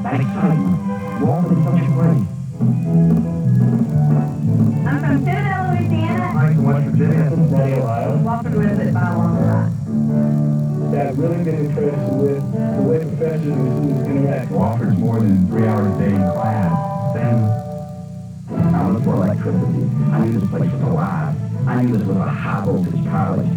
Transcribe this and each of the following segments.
that excitement. Wofford is such a great. I'm from Citadel, Louisiana. Mike from West Virginia. Cincinnati, Ohio. Wofford was it by a long shot. I've really been impressed with the way professors and students interact. Wofford's more than 3 hours a day in class. Then I looked for electricity. I knew this place was alive. I knew this was a high voltage college.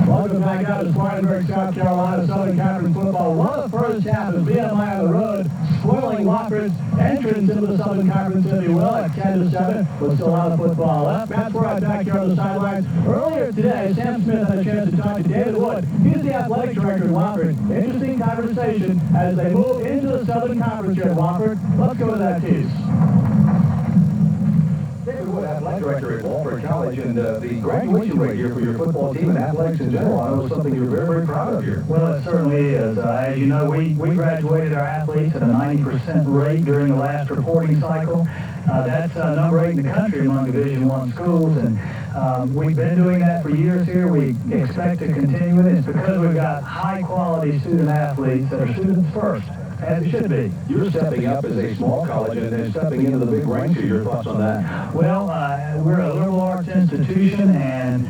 Welcome back out to Spartanburg, South Carolina, Southern Conference football. What a first half of VMI on the road, spoiling Wofford's entrance into the Southern Conference, if you will, at 10-7, with still a lot of football left. Matt Swarott back here on the sidelines. Earlier today, Sam Smith had a chance to talk to David Wood. He's the athletic director at Wofford. Interesting conversation as they move into the Southern Conference here at Wofford. Let's go to that piece. David Wood, athletic director at Wofford College, and the graduation rate here for your football team and athletics in general, I know is something you're very, very proud of here. Well, it certainly is. As you know, we graduated our athletes at a 90% rate during the last reporting cycle. That's number 8 in the country among Division I schools, and we've been doing that for years here. We expect to continue it. It's because we've got high-quality student athletes that are students first, as it should be. You're stepping up as a small college and then stepping into the big ranks here. Your thoughts on that? Well, we're a liberal arts institution, and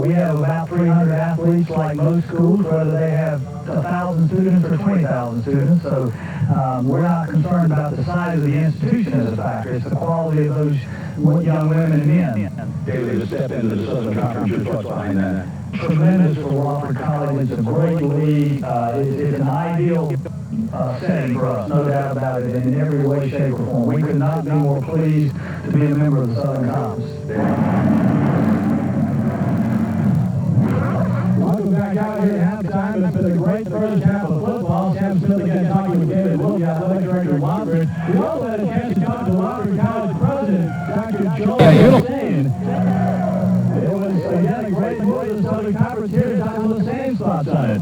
we have about 300 athletes like most schools, whether they have 1,000 students or 20,000 students. So we're not concerned about the size of the institution as a factor. It's the quality of those young women and men. David, to step into the Southern Conference, your thoughts behind that? Tremendous for Wofford College. It's a great league. It's an ideal setting for us, no doubt about it, in every way, shape, or form. We could not be more pleased to be a member of the Southern Conference. Welcome back out here at halftime. It's been a great first half of football. Sam Smith again talking with David Wood, the athletic director of Wofford. We also had a chance to talk to Wofford College president, Dr. Joel Hussein. It was, again, a great move to the Southern Conference here to talk about the same spots on it.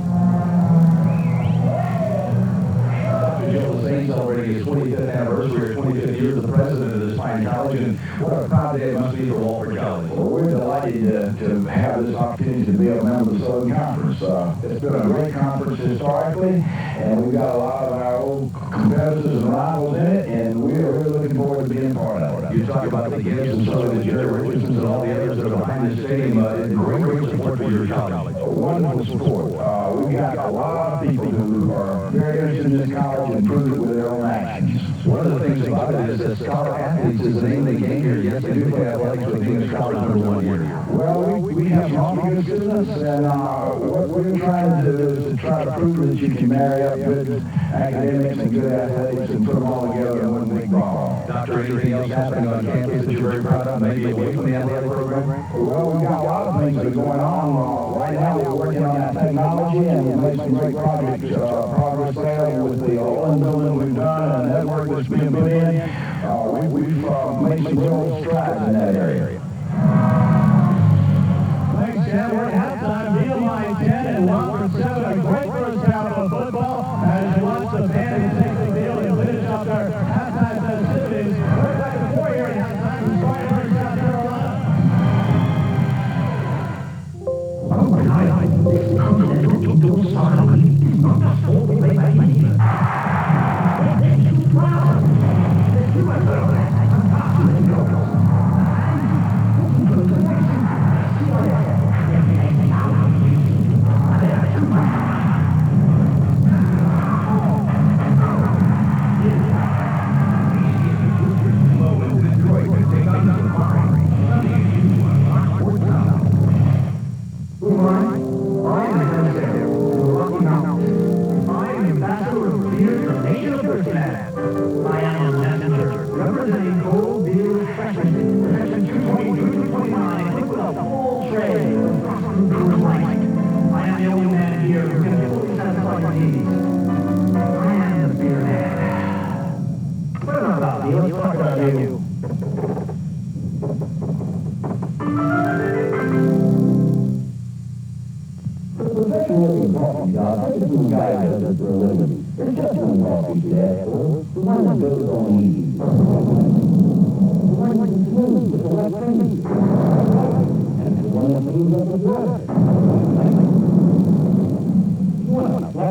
Joel Hussein celebrating his 25th anniversary, or 25th year as the president of this fine college, and what a proud day it must be for Wofford College. Well, we're delighted to have this opportunity to be a member of the Southern Conference. It's been a great conference historically, and we've got a lot of our old competitors and rivals in it, and we're really looking forward to being part of it. You talk about the Gibbs and so the Jerry Richardsons and all the others that are behind the stadium. Great support for your college. Wonderful support. We've got a lot of people who are very interested in this college and prove it with their own actions. One of the things about it is that scholar athletes is the name they gain here. Yes, they do play athletics, but being a scholar number 1 here. Well, we have some awfully good students, and what we're trying to do is to try to prove that you can marry up good academics and good athletics and put them all together in one big ball. Doctor, anything else happening on campus that you're very proud of, maybe away from the athletic program? Well, we've got a lot of things that are going on. Right now, we're working on that technology, and we've made some great progress there with the Olin building we've done and the network that's being put in. We've made some real strides in that area. Thanks, Sam. We're at halftime. VMI 10 and Wofford 7. A great first half of football. As you watch the band take the field and finish up their halftime festivities. We're back to 4 here at halftime from Spartanburg, South Carolina.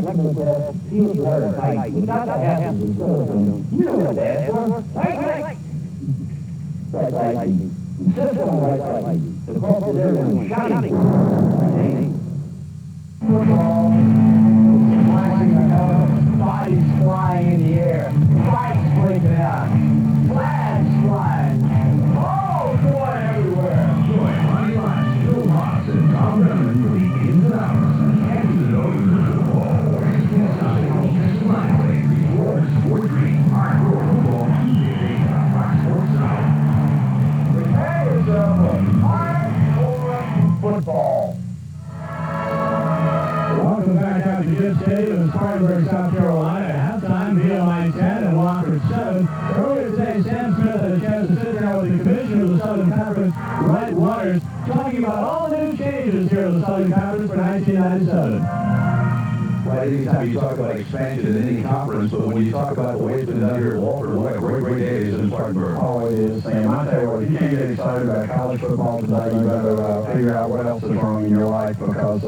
like to make that field water tight. We got to have some facilities. You know what that's for. Right. That's right. Insist on right. The cost is everyone shouting. Football, flashing the color, bodies flying in the air, lights blinking out, flags flying. Oh boy, everywhere. Join Money Lines, Bill Ross, and Tom Brennan for the ins and outs and the overs of football. This line play rewards for dream. Hardcore football Tuesday on Fox Sports South. Prepare yourself for hardcore football. Welcome back out to Gibbs Stadium in Spartanburg, South Carolina. At halftime, VMI 10 and Wofford 7. Earlier today, Sam Smith had a chance to sit down with the commissioner of the Southern Conference, Wright Waters, talking about all the new changes here in the Southern Conference for 1997. Well, anytime you talk about expansion in any conference, but when you talk about the way it's been done here at Wofford, what a great day it is in Spartanburg. Oh, it is, Sam. I tell you what, if you can't get excited about college football today, you better figure out what else is wrong in your life, because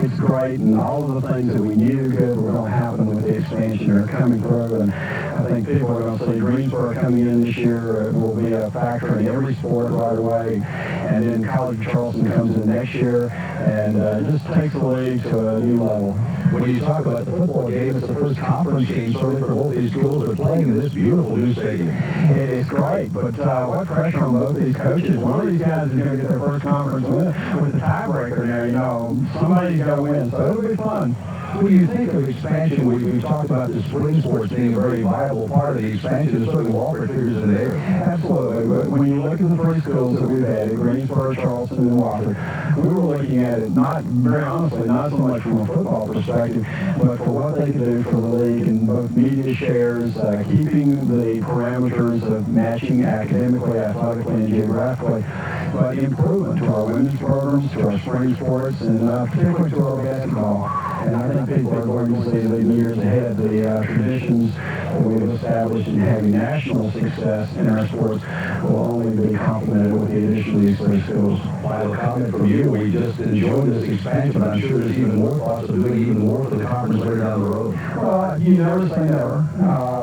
it's great, and all of the things that we knew good were going to happen with the expansion are coming through, and I think people are going to see Greensboro coming in this year. It will be a factor in every sport right away, and then College of Charleston comes in next year, and it just takes the league to a new level. When you talk about the football game, it's the first conference game certainly for both these schools. They're playing in this beautiful new stadium. It is great, but what pressure on both these coaches. One of these guys is going to get their first conference win with the tiebreaker there. You know, somebody's got to win, so it'll be fun. When you think of expansion, we've talked about the spring sports being a very viable part of the expansion, and certainly Wofford figures in there. Absolutely, but when you look at the three schools that we've had, Greensboro, Charleston, and Wofford, we were looking at it not, very honestly, not so much from a football perspective, but for what they could do for the league in both media shares, keeping the parameters of matching academically, athletically, and geographically, but improvement to our women's programs, to our spring sports, and particularly to our basketball. And I think people are going to see that in years ahead, the traditions that we've established in having national success in our sports will only be complemented with the addition of these three schools. Final comment from you. We just enjoyed this expansion, but I'm sure there's even more thoughts of doing even more for the conference later down the road. Well, you never say never.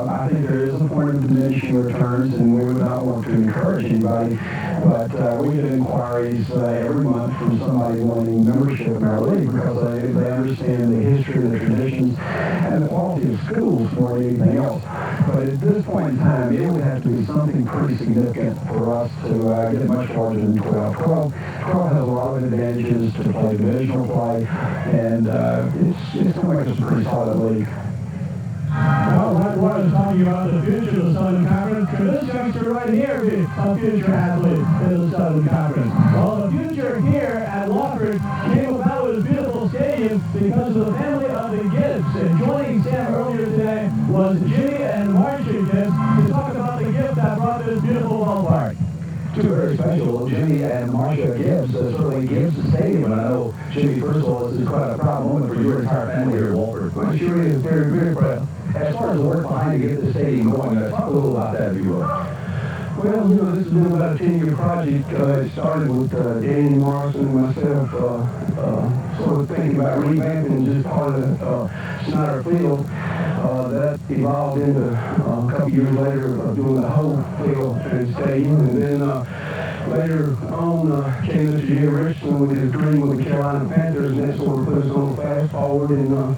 I think there is a point of diminishing returns, and we would not want to encourage anybody, but we get inquiries every month from somebody wanting membership in our league because they understand the history, the traditions, and the quality of schools more than anything else. But at this point in time, it would have to be something pretty significant for us to get much larger than 12. 12 has a lot of advantages to play divisional play, and it's going to make us a pretty solid league. Well, Wright Waters talking about the future of the Southern Conference. Could this youngster right here be a future athlete in the Southern Conference? Well, the future here at Wofford came about with this beautiful stadium because of the family of the Gibbs. And joining Sam earlier today was Jimmy and Marcia Gibbs to talk about the gift that brought this beautiful ballpark. Two very special, Jimmy and Marcia Gibbs, certainly Gibbs Stadium, and I know, Jimmy, first of all, this is quite a proud moment for your entire family here at Wofford. I'm sure he is very, very proud. As far as the work behind to get the stadium going, talk a little about that, if you will. Well, this has been about a 10-year project. It started with Danny Morrison and myself sort of thinking about revamping just part of Snyder Field. That evolved into a couple years later of doing the whole field and stadium. And then later on came Mr. Jay Richardson with his dream with the Carolina Panthers, and that sort of put us on fast forward, and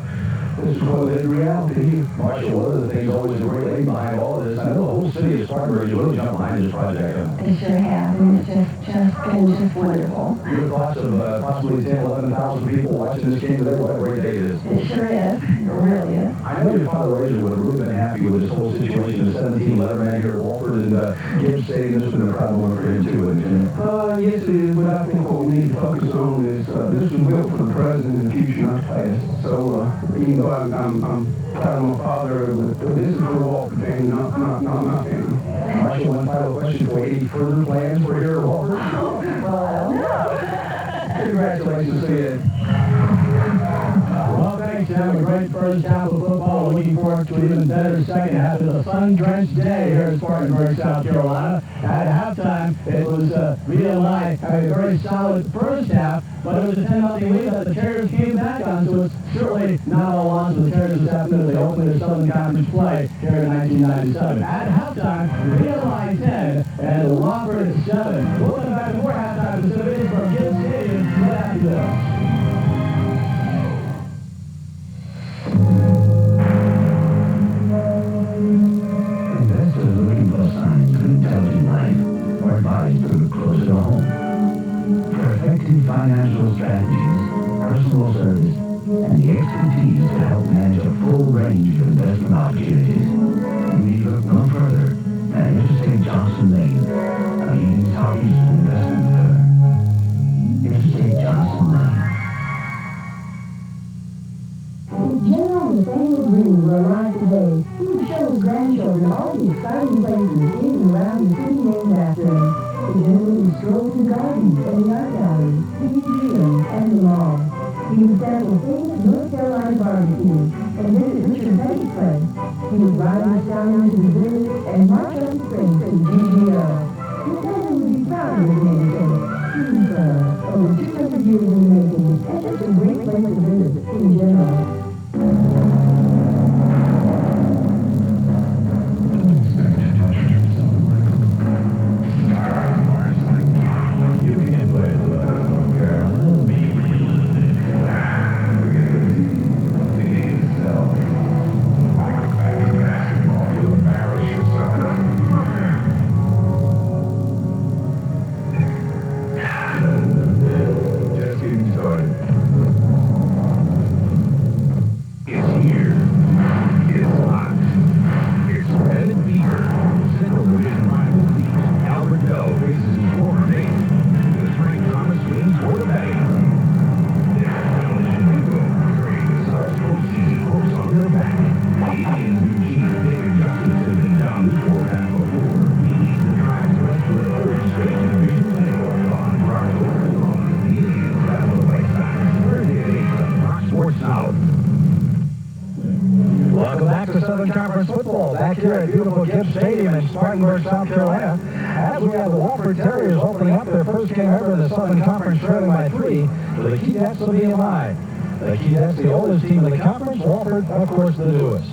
this is what is reality here. Marcia, one of the things always a great lady behind all of this, I know the whole city of Spartanburg has really jumped behind this project. They sure have, and it's just been wonderful. Your thoughts of possibly 10, 11,000 people watching this game today, what a great day it is. It sure is. It really is. I know your father Razor would have really been happy with this whole situation, the 17 letterman here at Wofford, and Gibbs Stadium, this has been a proud moment for him too. Yes, it is, but I think what we need to focus on is this was built for the present and the future, not the past. So even though I'm proud of my father, but this is for the Wofford family, not my family. Marcia, one final question for you. Any further plans for here at Wofford? Well, I don't know. Congratulations to you. Well, thanks, Tim. A great first half of football. Looking forward to an even better second half. It's a sun-drenched day here in Spartanburg, South Carolina. At halftime, it was VMI having a very solid first half, but it was a 10-0 lead that the Terriers came back on, so it's certainly not all on to the Terriers this afternoon. They opened their Southern Conference play here in 1997. At halftime, VMI 10 and Wofford 7. We'll come back to more halftime specifics from Gibbs Stadium right after this. Investors looking for signs of intelligent life or advice to look closer to home. For effective financial strategies, personal service, and the expertise to help manage a full range of investment opportunities, you need look no further than Interstate Johnson Lane, a leading southeastern investment firm. Interstate Johnson Lane. In general, the family dream will arrive today. He would show his grandchildren all the exciting places in and around the city named after him. The gentleman would stroll through the gardens and the art gallery, the museum, and the mall. He would sample famous North Carolina barbecue and visit Richard Petty's place. He would ride his stallion to the village and march up the springs to the GGO. His cousin would be proud of his namesake. He's over 200 years in the making, and just a great place to visit in general. Welcome back to Southern Conference football, back here at beautiful Gibbs Stadium in Spartanburg, South Carolina, as we have the Wofford Terriers opening up their first game ever in the Southern Conference, trailing by 3 to the Keydets of VMI. The Keydets, the oldest team in the conference, Wofford, of course, the newest.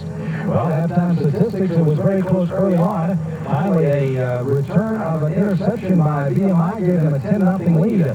Well, halftime statistics, it was very close early on. Finally, a return of an interception by VMI gave them a 10-0 lead.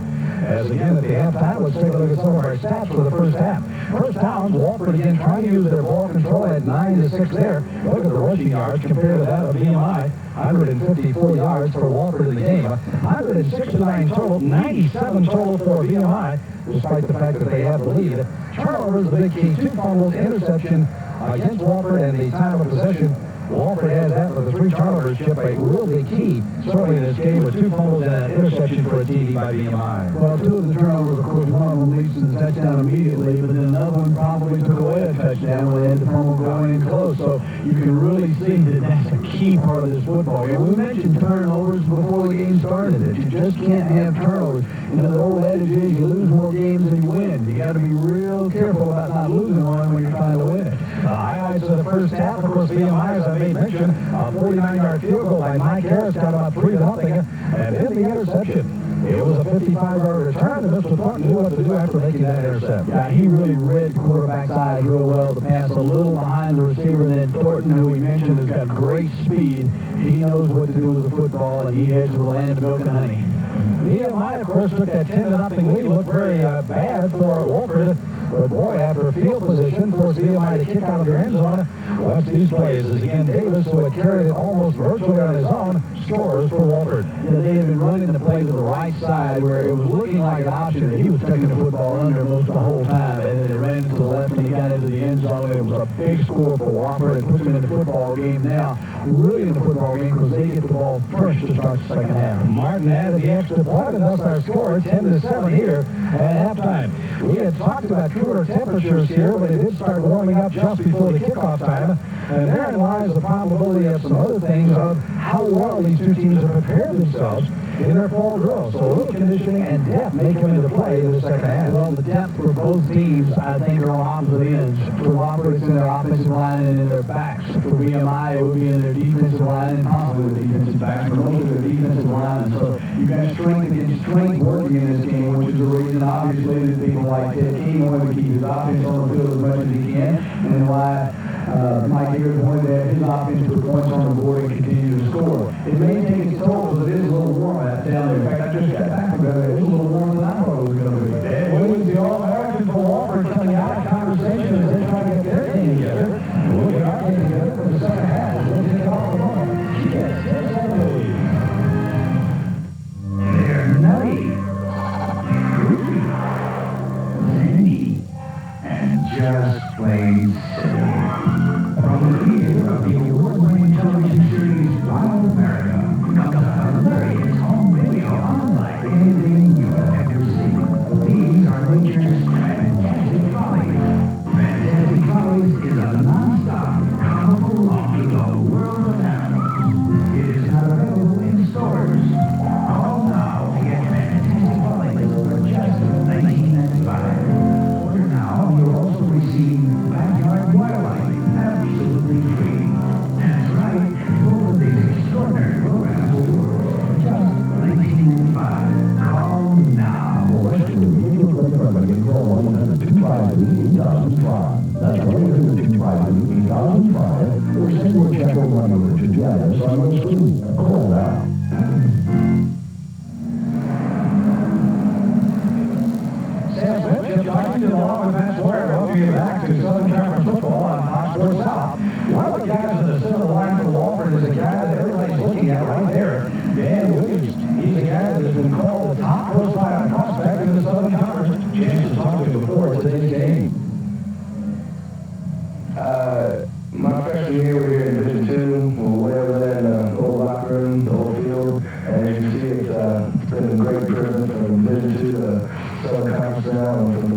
As again, at the halftime, let's take a look at some of our stats for the first half. First downs, Wofford again trying to use their ball control at 9-6 there. Look at the rushing yards compared to that of VMI. 154 yards for Wofford in the game. 169 total, 97 total for VMI, despite the fact that they have the lead. Turnovers, the big key. 2 fumbles, interception against Wofford, and the time of possession. Wofford has that with the 3 turnovers, Chip, a real big key, certainly in this game, with 2 fumbles and an interception for a TD by VMI. Well, 2 of the turnovers, of course, one of them leads to the touchdown immediately, but then another one probably took away a touchdown when they had the fumble going in close. So you can really see that that's a key part of this football game. We mentioned turnovers before the game started. That you just can't have turnovers. You know, the old adage is you lose more games than you win. You got to be real careful about not losing one when you're trying to win it. The highlights of the first half, of course, VMI, as I made mention, a 49-yard field goal by Mike Harris, got about 3-0, and hit the interception. It was a 55-yard return, and Mr. Thornton knew what to do after making that interception. Yeah, he really read the quarterback's eyes real well. The pass a little behind the receiver, and then Thornton, who we mentioned, has got great speed. He knows what to do with the football, and he heads to the land of milk and honey. VMI, of course, took that 10-0 lead. Looked very bad for Wofford. But boy, after a field position, forced VMI to kick out of their end zone. Watch these plays as again Davis, who had carried it almost virtually on his own, scores for Wofford. Yeah, they had been running the play to the right side where it was looking like an option, and he was taking the football under most the whole time, and then it ran to the left and he got into the end zone. It was a big score for Wofford and puts him in the football game now. Really in the football game because they get the ball first to start the second half. Martin added the extra point, and thus our score 10-7 here at halftime. We had talked about cooler temperatures here, but it did start warming up just before the kickoff time. And therein lies the probability of some other things of how well these two teams have prepared themselves. in their fall drill. So a little conditioning and depth may come into play in the second half. Well, the depth for both teams, I think, are on opposite ends. For Wofford, it's in their offensive line and in their backs. For VMI, it would be in their defensive line and possibly their defensive backs, but mostly their defensive line. And so you've got strength against strength working in this game, which is the reason, obviously, that people like Ted King wanted to keep his offense on the field as much as he can, and why Mike Ayers wanted to have his offense put points on the board and continue to score. It may take its toll because it is a little warm out down there. In fact, I just got back from there. It was a little warmer than I thought it was going to be. Dan Williams, the All-American for Wofford, coming out of conversation as they try to get their team together. We'll get our team together for the second half. We'll take it off the ball. Yes, there's that lead. They're nutty, fruity, zingy, and just plain silly. From the creator of the award-winning television series Wild America comes a hilarious home video unlike anything you have ever seen. These are nature's fantastic follies. Fantastic Follies is a non-stop, comical walk through the world of animals. It is now available in stores. Call now to get Fantastic Follies for just $19.95. Order now, you'll also receive backyard wildlife absolutely free. That's right, both of these extraordinary programs will work for just $19.95. Call now. That's 1-252-8005, or send your check or money order to the address on the screen. Call now. Sam Smith, Chip Washington, along with Matt Sawyer, welcome you back to Southern Conference football on Fox Sports South. One of the guys in the center line for Wofford is a guy that everybody's looking at right there, Dan Williams. He's a guy that has been called the top profile prospect in the Southern Conference. Chance to talk to him before today's game. My freshman year, we were here in Division 2, way over there in the old locker room, the old field, and as you see, it's been a great improvement from Division 2 to Southern Conference now, and from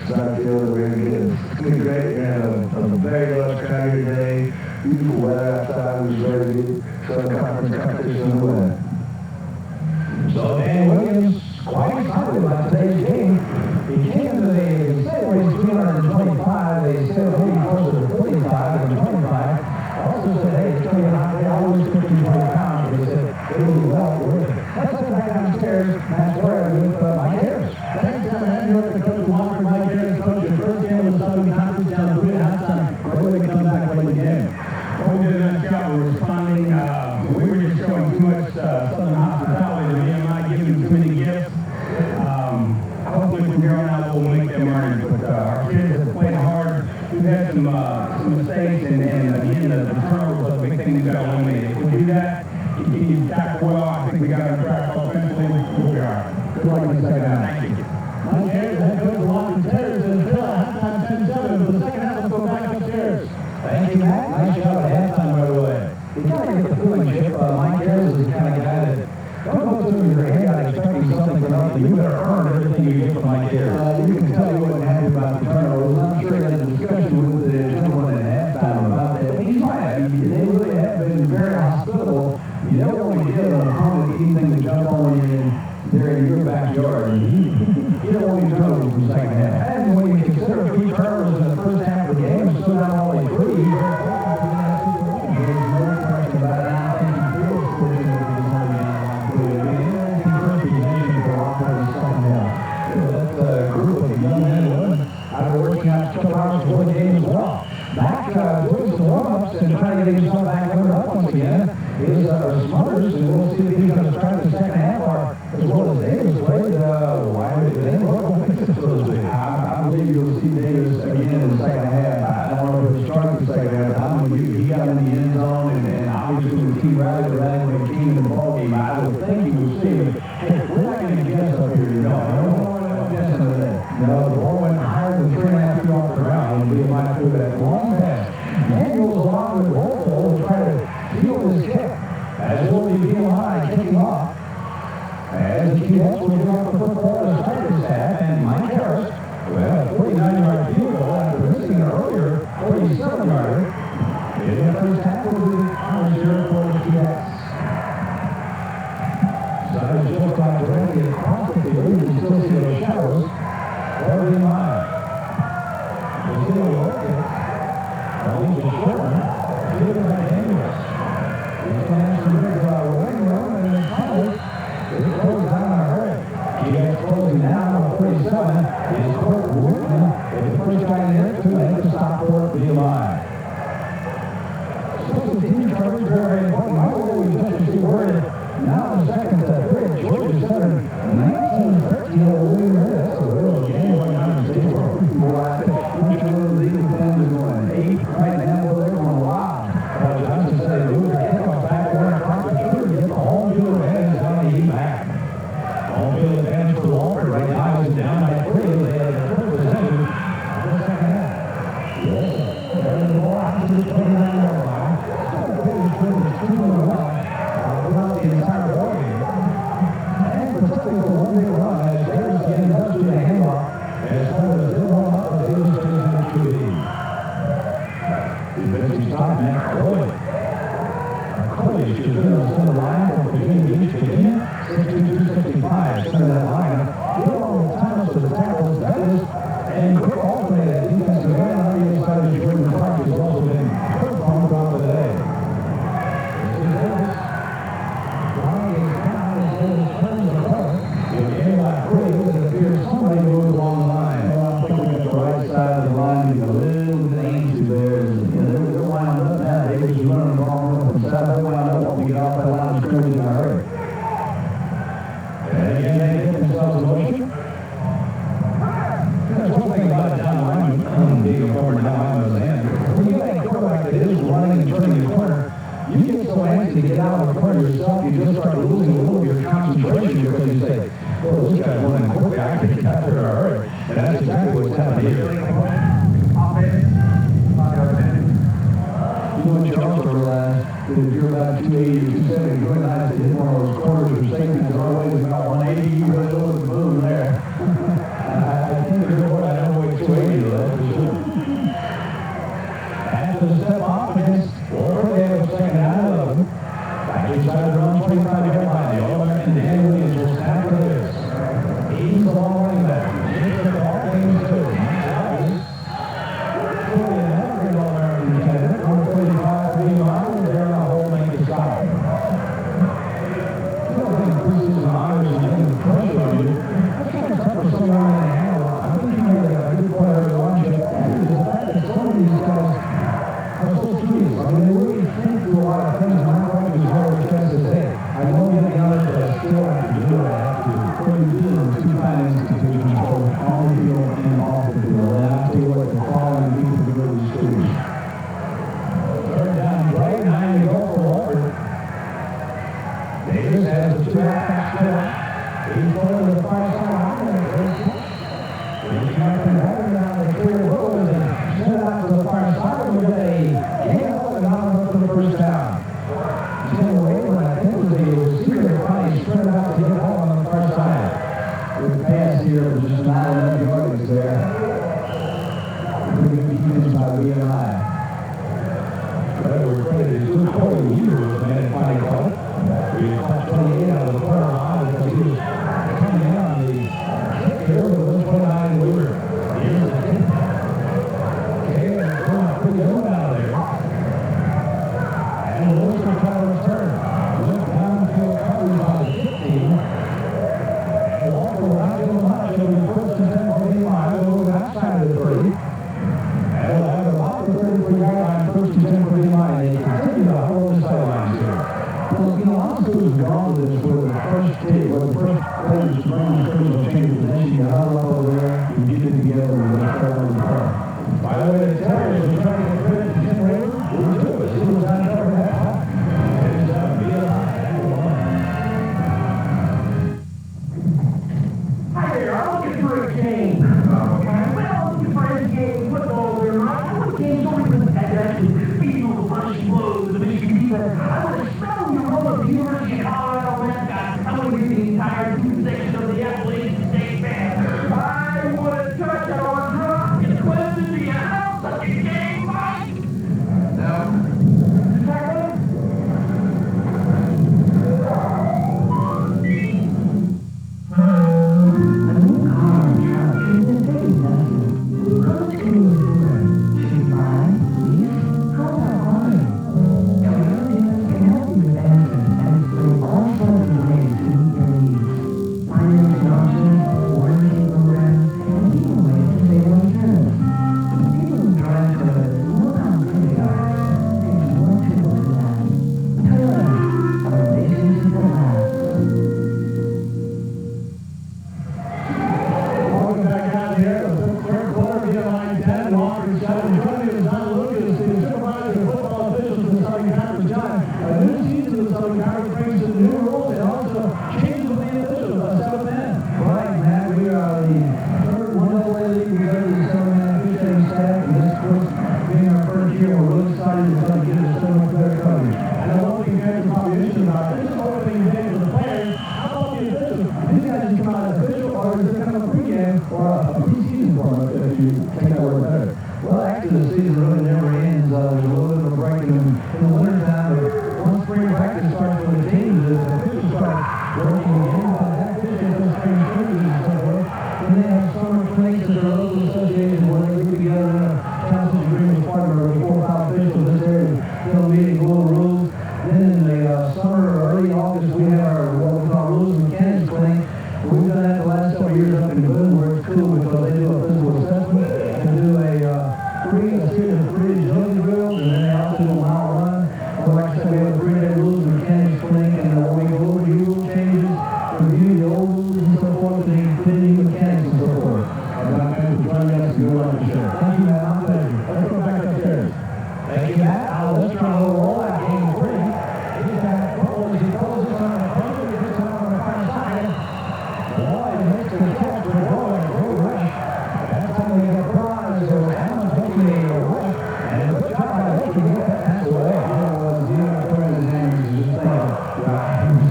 Side Field to where we get. It's going to be great. We're going to have a very large crowd here today. Beautiful weather outside, which is very good. Southern Conference competition in the win. So Dan Williams, quite excited about today's game. He came to the said weighs 325. They said maybe closer to 45 than 25. I also said, hey, it's going to be hot. They always put 20 pounds. They said it will be well worth it. Let's get back downstairs. Matt Sawyer with Mike Harris. Thanks, Sam. And you're the coach of Wofford, Mike Harris. Coach, your first game of the Southern Conference down the field. Halftime. Great way to come back and play the game. Well, we did a nice job of responding. We were just showing too much Southern hospitality to VMI, giving too many gifts. Hopefully from here on out we'll make them earn it. But our kids have played hard. We've had some mistakes, and again, the turnovers are the big thing we've got to eliminate. If we do that, continue to tackle well, I think we got on track offensively. We'll be all right. Good luck in the second half. Thank you. Mike Harris, head coach of Wofford Terriers, and Phil, halftime 10-7 for the second half. Let's go back upstairs. Thank you, Matt. Nice job at halftime, by the way. You kind of get the feeling, Chip, Mike Harris is the kind of guy that don't go through your head out expecting something for nothing. You better earn everything you get from Mike Harris. You can tell he wasn't happy about the turnovers. I'm sure he had a discussion with the gentleman at halftime about that. He's right. They really have been very hospitable. You don't want to give an opponent anything to jump on you there in your backyard. You don't want any turnovers in the second half. And when you consider 3 turnovers in the first half of the game, it's still not only 3. There's no question about it. I think he feels fortunate that he's only that's a group of young men and women out of working out a couple hours before the game as well. Back doing some warm-ups and trying to get himself back cleared up once again is Smothers, and we'll see if he's going to start the second half or as well as Davis played. I believe you'll see Davis again in the second half. I don't know if he'll start the second half. I don't know he got in the end zone and obviously the team rallied around when he came in the ballgame. I would think he would see it. Hey, we're not going to guess up here. No, the ball went higher than 3.5 feet off the ground, and we might do that long pass. Daniels along with Wofford will try to field his kick. As will be VMI kicking off. As the Cadets will give up the football to start this half, and Mike Harris, who had a 49-yard field goal after missing an earlier 47-yarder, in the first half will be on 0 for the Cadets. Sutters for VMI. We'll see what work is. Well, he's a short one. Give it back Daniels. He's going to have some big running room, and then finally, it closes out in a hurry. He gets closing down on 47. Is Court Whitman. If the first guy in there, to make the stop for VMI. Social team coverage very important. I will always just as you worded. Now in the second period, Georgia Southern 19-13 over William. That's a real game going on in Statesboro. Each one of the legal fans are going 8 right now. They're going wild. That's to say, the Luger kickoff back 1 o'clock. The Cougar get the home field advantage on the E-Mac. Home field advantage for Wofford. Right now is down by 3. They had a full possession in the second half. Yes, they're in the ball after the 29-yard line. The pitch is 2-1. Throughout the entire ball game. And particularly for one big run, as Davis getting up to the handoff, as far as they're going up, the Davis stays in the QB. The basic stop, Matt Coley. Coley is going to send the line from Virginia Beach, Virginia, 62-65, center that line. Will Thomas to the tackles, that is, and quick alternated defensive end on the inside of Jordan Clark has also been hurt on the top of the day. This is Davis. Somebody moved along the line. Well, I'm thinking at the right side of the line, you a little bit easy there. They're wound up now. They was running the ball up and side. They wound up when we get off that line of scrimmage in a hurry. And again, they get themselves in motion. That's one thing about a down lineman, being a former down lineman as a hand. When you got a quarterback that is running and turning the corner, you get so antsy to get out of the corner yourself, you just start losing a little of your concentration because you say, well, this guy's running quickly, I can get out there in a hurry. And that's exactly what's happening here. You know what you also realize? That if you're about 280 or 270, you're nice to hit one of those corners or safeties all the way to about 180, you really know the boom there. I think if you're I don't know what 280 though, for sure. After the step off against Wofford, they have a second down 11. Back inside the run, 25-yard line. The All-American Dan Williams will snap for this. He's the long running back. He's the ball games too. Another great All-American candidate, number 35, VMI, they're on hold, make the stop. You know, I think preseason honors and getting the pressure on you. That's kind of tough for someone in the handle. I think you made a good player to watch it. Is the fact that some of these guys are so serious. I mean, they really think through a lot of things. And I'm going to just always try to say, I know you're young, but I still have to do what I have to. What you do is two fine institutions, both on the field and off the field. And I feel like the following people to go to the schools. Third down play, 9 to go for Wofford. Davis has a 2-half split. He's going to the far side. He's Captain Heather down the clear road and sent out to the far side with a game up and out for the first down. Tim Waveland, I think, was a receiver finally spread out to get home on the far side. The pass here was just not enough yardage there. Pretty good defense by VMI. But we're afraid it's Luke Coley. He was the man that finally caught it. We caught 28 out of the corner line because he was coming in on the kick here with 129 Luger. Here's the kick. Okay, and it's going pretty good out there. And Lewis will try to return. Look downfield coverage on the 15. Walker will not give him much. It'll be first and 10 for VMI. They'll move outside of the 30. And we'll have about the 33-yard line, first and 10 for VMI. They continue to hold the sidelines here. Well, you know, all schools have gone to this where the first players to bring the schools will change the position. You huddle up over there, you get it together, and you start on the front. By the way, the Terriers are trying to get credit to Tim Raver. We'll do it. He was on cover that time. It's VMI at 1. Hi there, I'm looking for a game. Okay, well, I'm looking for a game. Football, there, right? I want games only with that actually beating all the punching blows, the Michigan defense. I want to smell your role of the University of Colorado mascot. I want to get the entire or a preseason format, if you take that word better. Well, actually, the season really never ends. There's a little bit of a break in the wintertime, but once spring practice starts for the teams, the officials start working again. That official does spring scrimmages and so forth. Then they have summer clinics at their local association where they get together in a council agreement partner with 4 or 5 officials this area, they'll meet and go over rules. Then in the summer or early August, we have our what we call rules and mechanics clinic. We've done that the last several years up in Boone, where it's cool because they do a physical assessment and do a series of 3 agility drills, and then they also do a mile run. Or like I said, we have a 3-day rules and mechanics clinic, and we go over the rule changes, review the old rules and so forth, and the new mechanics and so forth. John, thanks for joining us and good luck to share. Thank you, Matt. My pleasure. Let's go back upstairs. Thank you, Matt. Let's try a little rollout game 3. He's got a couple as he throws this on the front, he gets it on the far side. Boy, he makes the catch for Boyd. Good rush. That's how we get a prize. So Allen's making a rush. And a good job by Hickey to get that pass away. You know, putting his hands and just thinking,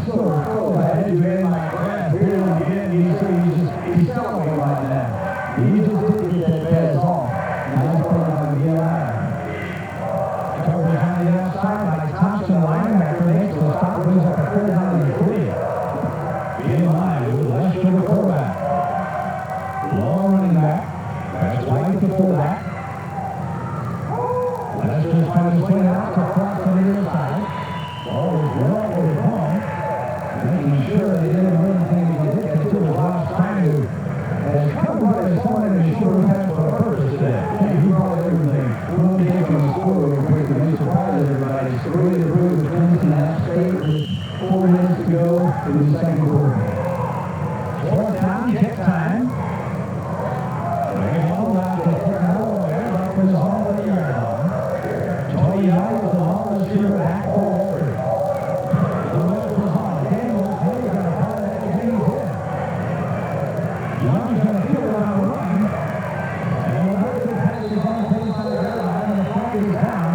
so bad. You made my grab here and again. He's celebrating right now. He just didn't get that pass off. Nice play by the VMI. Covered behind the outside by Thompson, the linebacker, makes the stop, brings up a 3rd down and 3. VMI with Lester, the quarterback. Long running back. That's White, the fullback. Lester's trying to swing it out to cross on the other side. Ball is well overthrown. Making sure they didn't do anything to get it to the last time who has come by this morning and sure has for a purpose today. He brought everything. One day from the school real quick to be surprised everybody. So really the road was Clemson App State with 4 minutes to go in the second quarter. 4th down, kick time. They hold out to put it all away. That was all the yard line. Tony Young was the long receiver back forward. The rest was on. Daniels, he's going to call that as he's in. Young's going to feel it on the run. And another good pass is on the face of the yard line, and the flag is down.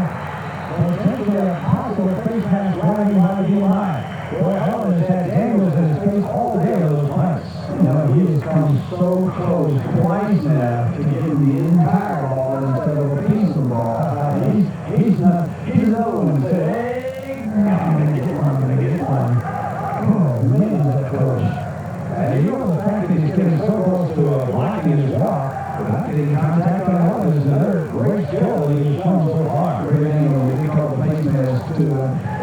Potentially a possible face pass running by the VMI. Boy, Allen has had Daniels in his face all day with those punts. You know, he has come so close twice now to getting the entire ball instead of a piece of the ball. He's another one who said, hey, I'm going to get one. Oh, man, that close. And you know the fact that he's getting so close to blocking his block, without getting contact on that is another great skill that he's shown so far. Great angle, we call the face mask to,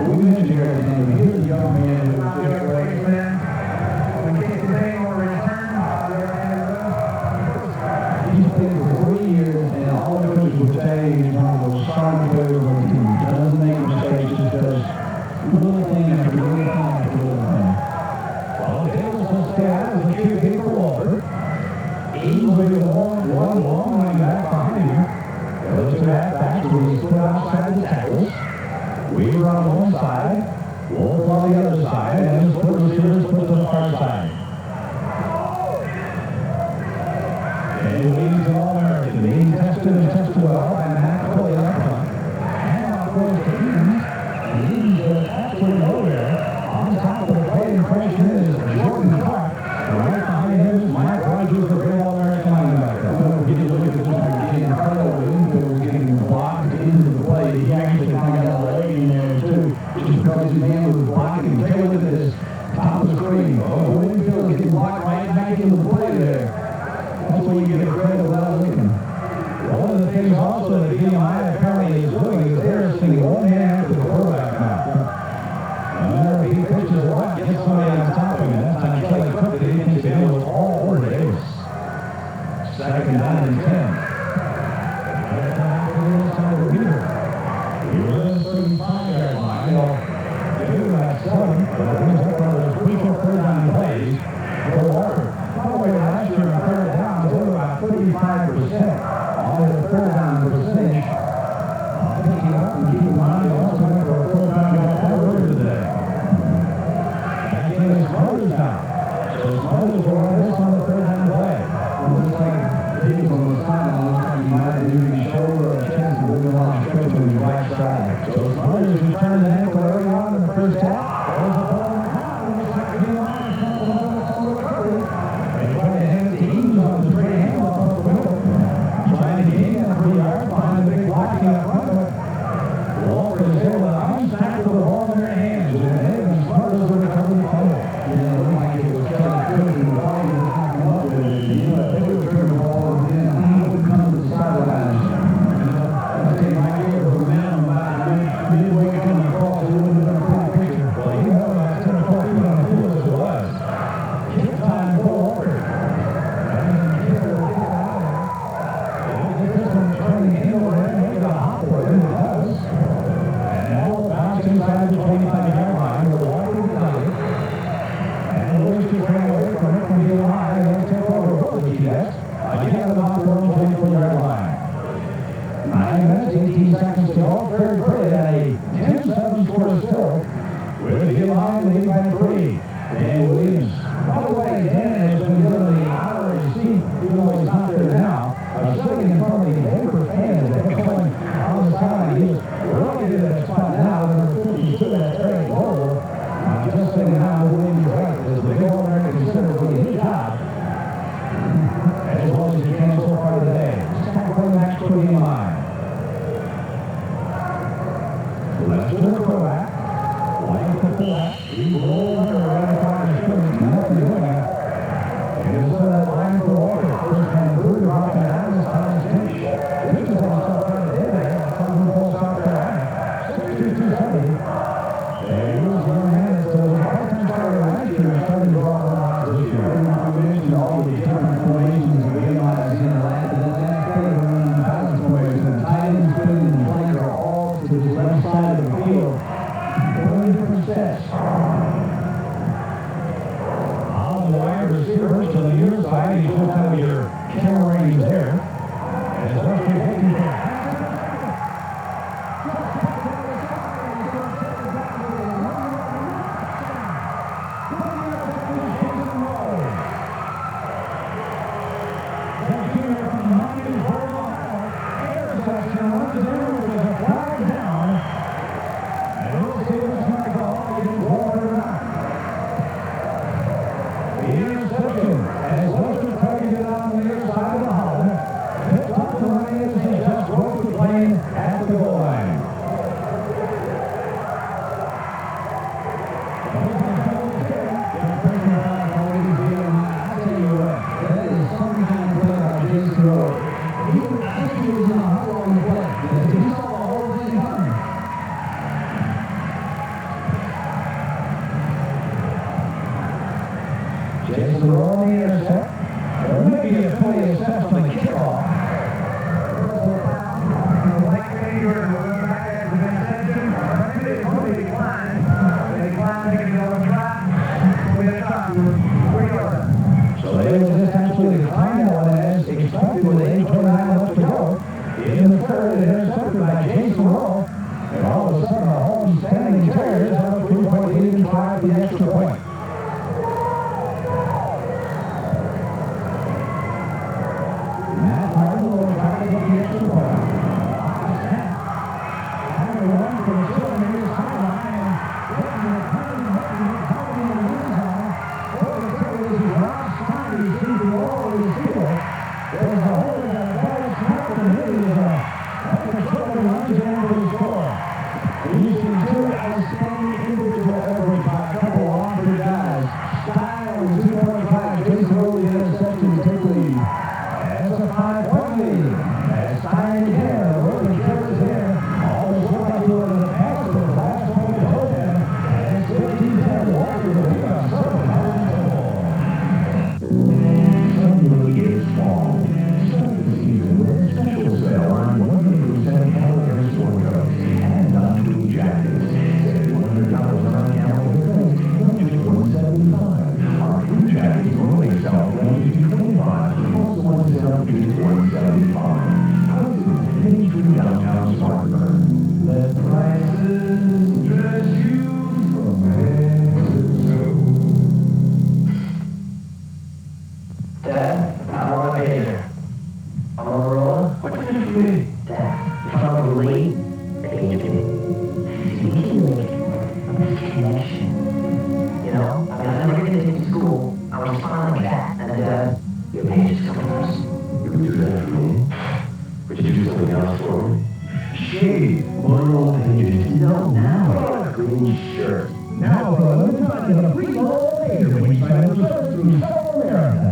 we mentioned here at the end, here's a young man who's just great. He's played for 3 years, and all the coaches would say he's one of those solid players on the team. Doesn't make mistakes, just does little thing after little thing after little thing. Well, Davis will stay out as a QB for Wofford. Easily with one long running back behind him. Goes to halfbacks where we split outside the tackles. Weaver on one side, Wolf on the other side, and then split receivers put to the far side. And he leads an All-American. Being tested and tested well by Matt Coley up front. And off goes to Eames. And Eames goes absolutely nowhere. On top of the play in freshman is Jordan Clark. Right behind him is Mike Rogers, the great All-American linebacker. So if you look at this one, getting in front of the infield, getting blocked into the play. He actually kind of got a leg in there too, just because his man was blocking. Take a look at this top of the screen. Oh, the infield is getting blocked right back into the play there. That's when you get a credit without looking. One of the things also that VMI apparently is doing is they're sending one man after the quarterback now. Whenever he pitches it up, gets somebody on top of him. That's on Kelly Cook that he thinks it was all over Davis. 2nd down and 10. Right back to the other side of Weaver. He was in the 35-yard line. They do about 7, but it brings up one of those crucial 3rd down plays for Wofford. By the way, last year on 3rd down, they were about 35% on their 3rd down percentage. Picking up and keeping in mind, they also went for a 4th down and got that earlier today. Back in his Smothers now. So Smothers will run this on the 3rd down play. It looks like people on the sideline looks like he might have used his shoulder or a chance to move along stretch on his right side. So Smothers returned the ankle early on in the first half. There's a ball in the crowd. It looks like VMI is coming to the recovery. They try to hand it to Eames on the 3 minutes, 18 seconds to go. Very pretty at a 10-7 score still. With the VMI lead by 3. Dan Williams. By the way, Dan has been given the honorary seat, even though he's not there now, sitting in front of the Hooper fans that are playing on the side. He was relegated to that spot now, number 52, that's Eric Wofford. Just sitting down, Williams right as the big old American considered doing his job as well as he can so far today. Second quarterback for the VMI. Left to the quarterback. Right to the fullback. He rolls under right across the scrimmage. Nothing doing that. Here's that line for Wofford. First man through, dropping down as Thomas Tisch. This is on South Carolina. That's coming from South Carolina. 62-70. They lose 1 minute. So the part-time starter last year is starting to draw one out this year. We mentioned all the different formations of the VMI in the last, and then after the running balance formation, the tight end, spin, and flanker are all to the left side of the field. 20 different sets. On the wide receivers to the near side, you just have your camera range there. As Western taking for at the goal line. I tell you what, that is some kind of play by Jason Rowe. He was in a huddle on the play because he saw the whole thing coming. Jason Rowe on the intercept. There may be a penalty assessed on the kickoff. So they will just actually decline that one as expected with 8:29 left to go. In the third, intercepted by Jason Rowe. And all of a sudden, a home standing Terriers have a 3-point lead and try the extra point. Matt Martin will try to get the extra point. Having run for the 7 years sideline and getting the penalty in the end zone. For the Terriers, Ross Stein, he seems to all over the field. There's a hole in the ball snap, and here is a football runs in for the score. You see two outstanding individual efforts by a couple of Wofford guys. Stein with 2.5, Jason Rowe the interception to take the lead. As a 5-point lead. As Stein again, the Roman carries here. Almost looked like he was in the pass, but the last point to hold him. And it's 15-10 Wofford to pick up 7 Suddenly it's fall. Start the season with a special sale on 100% California sport coats and non-tweed jackets. Save $100 on California coats, not just $175. Our tweed jackets only sell $125, also one sell to $175. Houses, Main Street, downtown Spartanburg. Let prices dress you from head to toe. Dad, I'm on a gator. I'm on a roller? What did it be? Dad, if I'm on a late, page me. We can make a connection. You know? I mean, I'm never going to take you to school. I was fine like that. And, your page is coming first. You can do that for me. Would you do something else for me? Shave. One roll pages. No, now. Green shirt. Now, for a limited time, you're going to free roll pages when you sign up for service through South America.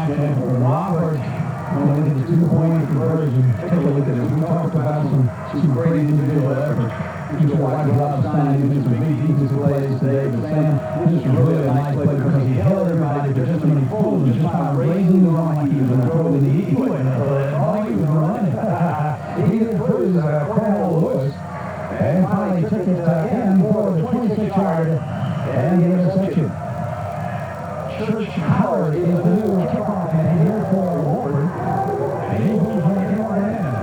And for Wofford, when we did the 2-point conversion, take a look at it. We talked about some great individual effort. You just watch Rob Stein do some big defensive plays today, but Sam, this was really a nice play because he held everybody for just a minute full and just by raising the arm like he was going to throw it in the he wasn't going to throw it. All he was running. He didn't put his corner And the interception. Church Howard is the new kickoff man here for Wofford. And he moves on the other end.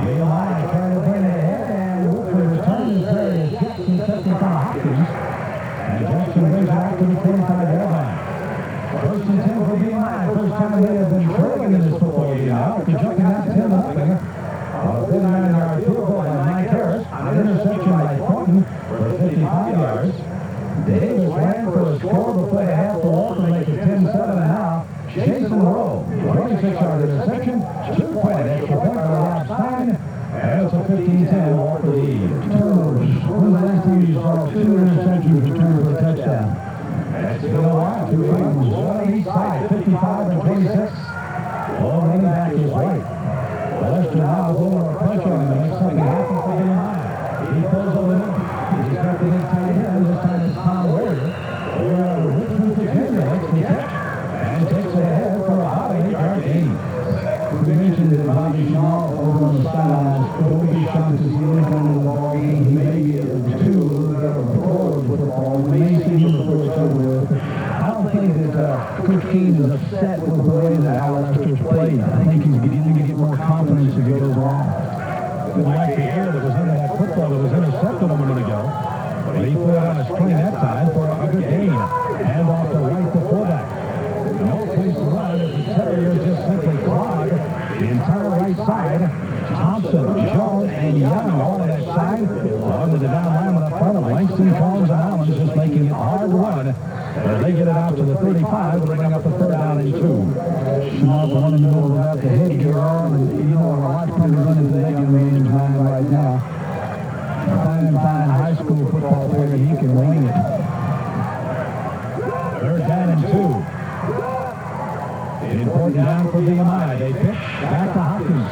VMI trying to bring it ahead, and Wofford returns there to Jackson, setting for Hopkins. And Jackson brings it out to the 25-yard line. First and 10 for VMI. First time they have been trailing in this football game now. After jumping out 10-0. A 59-yard field goal by Mike Harris. An interception by Thornton for 55 yards. Davis ran for a score before the half for Walker to make it 10-7, and now Jason Rowe, 26-yard interception, 2-point extra point by Rob Stein, and it's a 15-10 Walker lead. Turnovers. When the last time you saw 2 interceptions returned for a touchdown? That's been a while. 2 games, one on each side, 55 and 26. All running back is White. Lester now with a little more pressure on him to make something happen for him. He pulls over them. He's got the big tight end. This time it's Tom Warrior. Over out of Richmond, Virginia. Makes the catch and takes it ahead for a hot 8-yard gain. We mentioned that Bobby Shaw over on the sidelines. Don't be shocked to see him come into the ball game. He may be a 2 that are forward with the ball. We may see him before it's over with. I don't think that Coach Keene is upset with the way that Al Lester's played. I think he's beginning to get more confidence as he goes along. Like the air that was into that football that was intercepted a minute ago. But he put it on a screen that time for a good gain. Hand off to White, the fullback. No place to run as the Terriers just simply clog the entire right side. Thompson, Jones, and Young all on that side. Onto the down line with the front of Langston, Collins, and Allen just making it a hard run. As they get it out to the 35, they bring up the 3rd down and 2. Schnapp one in the middle without the headgear on, and you know, a lot of people running the negative range line right now. Fine high school football player, he can wing it. 3rd down and 2. An important down for VMI. They pitch back to Hopkins.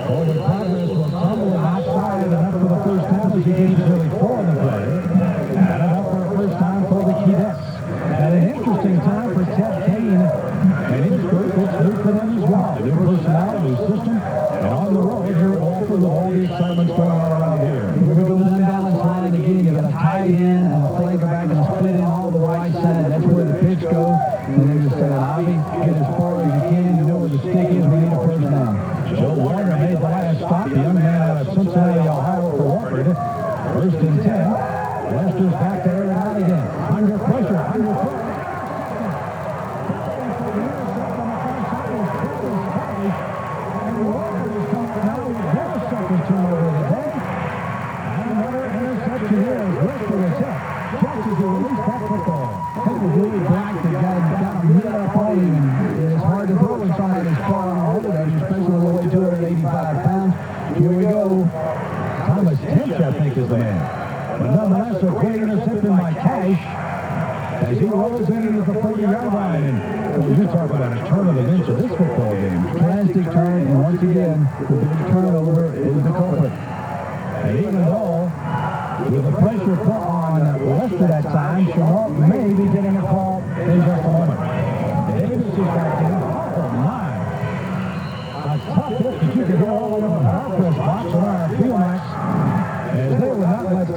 Forward progress will tumble and outside and up for the first time as he gains nearly 4 in the play. And up for the first time for the Keydets. And an interesting time for Ted Kane and his group. It's new for them as well. New personnel, new system, and on the road here at Wofford with all the excitement's going on around here. We're going to go to the unbalanced line again. You got a tight end and a flanker back and a split in all the right side. That's where the pitch goes. And they just said, Ivy, get as far as you can. You know where the stick is. We need a first down. Joe Warner made the last stop. The young man out of Cincinnati, Ohio for Wofford. 1st and 10. Lester's back to air it out again. Under pressure, under pressure. And Wofford is coming out with their second turnover of the day. And another interception here as Lester is hit. Catches to release that football. That was really black. The guy got him hit up on him, and it's hard to throw when somebody's far on a hold edge, especially when they weigh 285 pounds. Here we go. Thomas Tench, I think, is the man. But nonetheless, a great interception by Cash as he rolls into the 30-yard line. And you talk about a turn of events of this football game. Drastic turn, and once again, the big turnover is the culprit. And even though, with the pressure put on Lester that time, Shamrock may be getting a call in just a moment. Davis is back in. Oh, my. A tough hit that you could hear all the way on our press box on our field max. As they would not let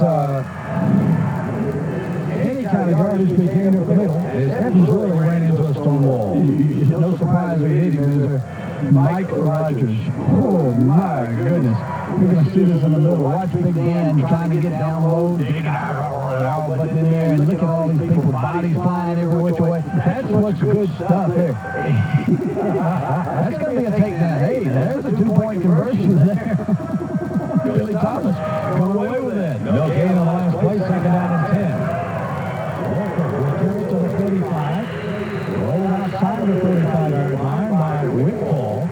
any kind of garbage be gained over the middle. As Evans really ran into a stone wall. No surprise we hit him. Mike Rogers. Oh, my goodness. You're going to see this in the middle. Watch Big Dan trying to get down low. Digging out, but in there, and look at all these people's bodies flying every which way. That's what's good stuff there. That's going to be a takedown. Hey, there's a 2-point conversion there. Billy Thomas going away with it. No gain in the last play, 2nd down and 10. Walker will carry it to the 35. Rolling outside of the 35-yard line by Whitfall.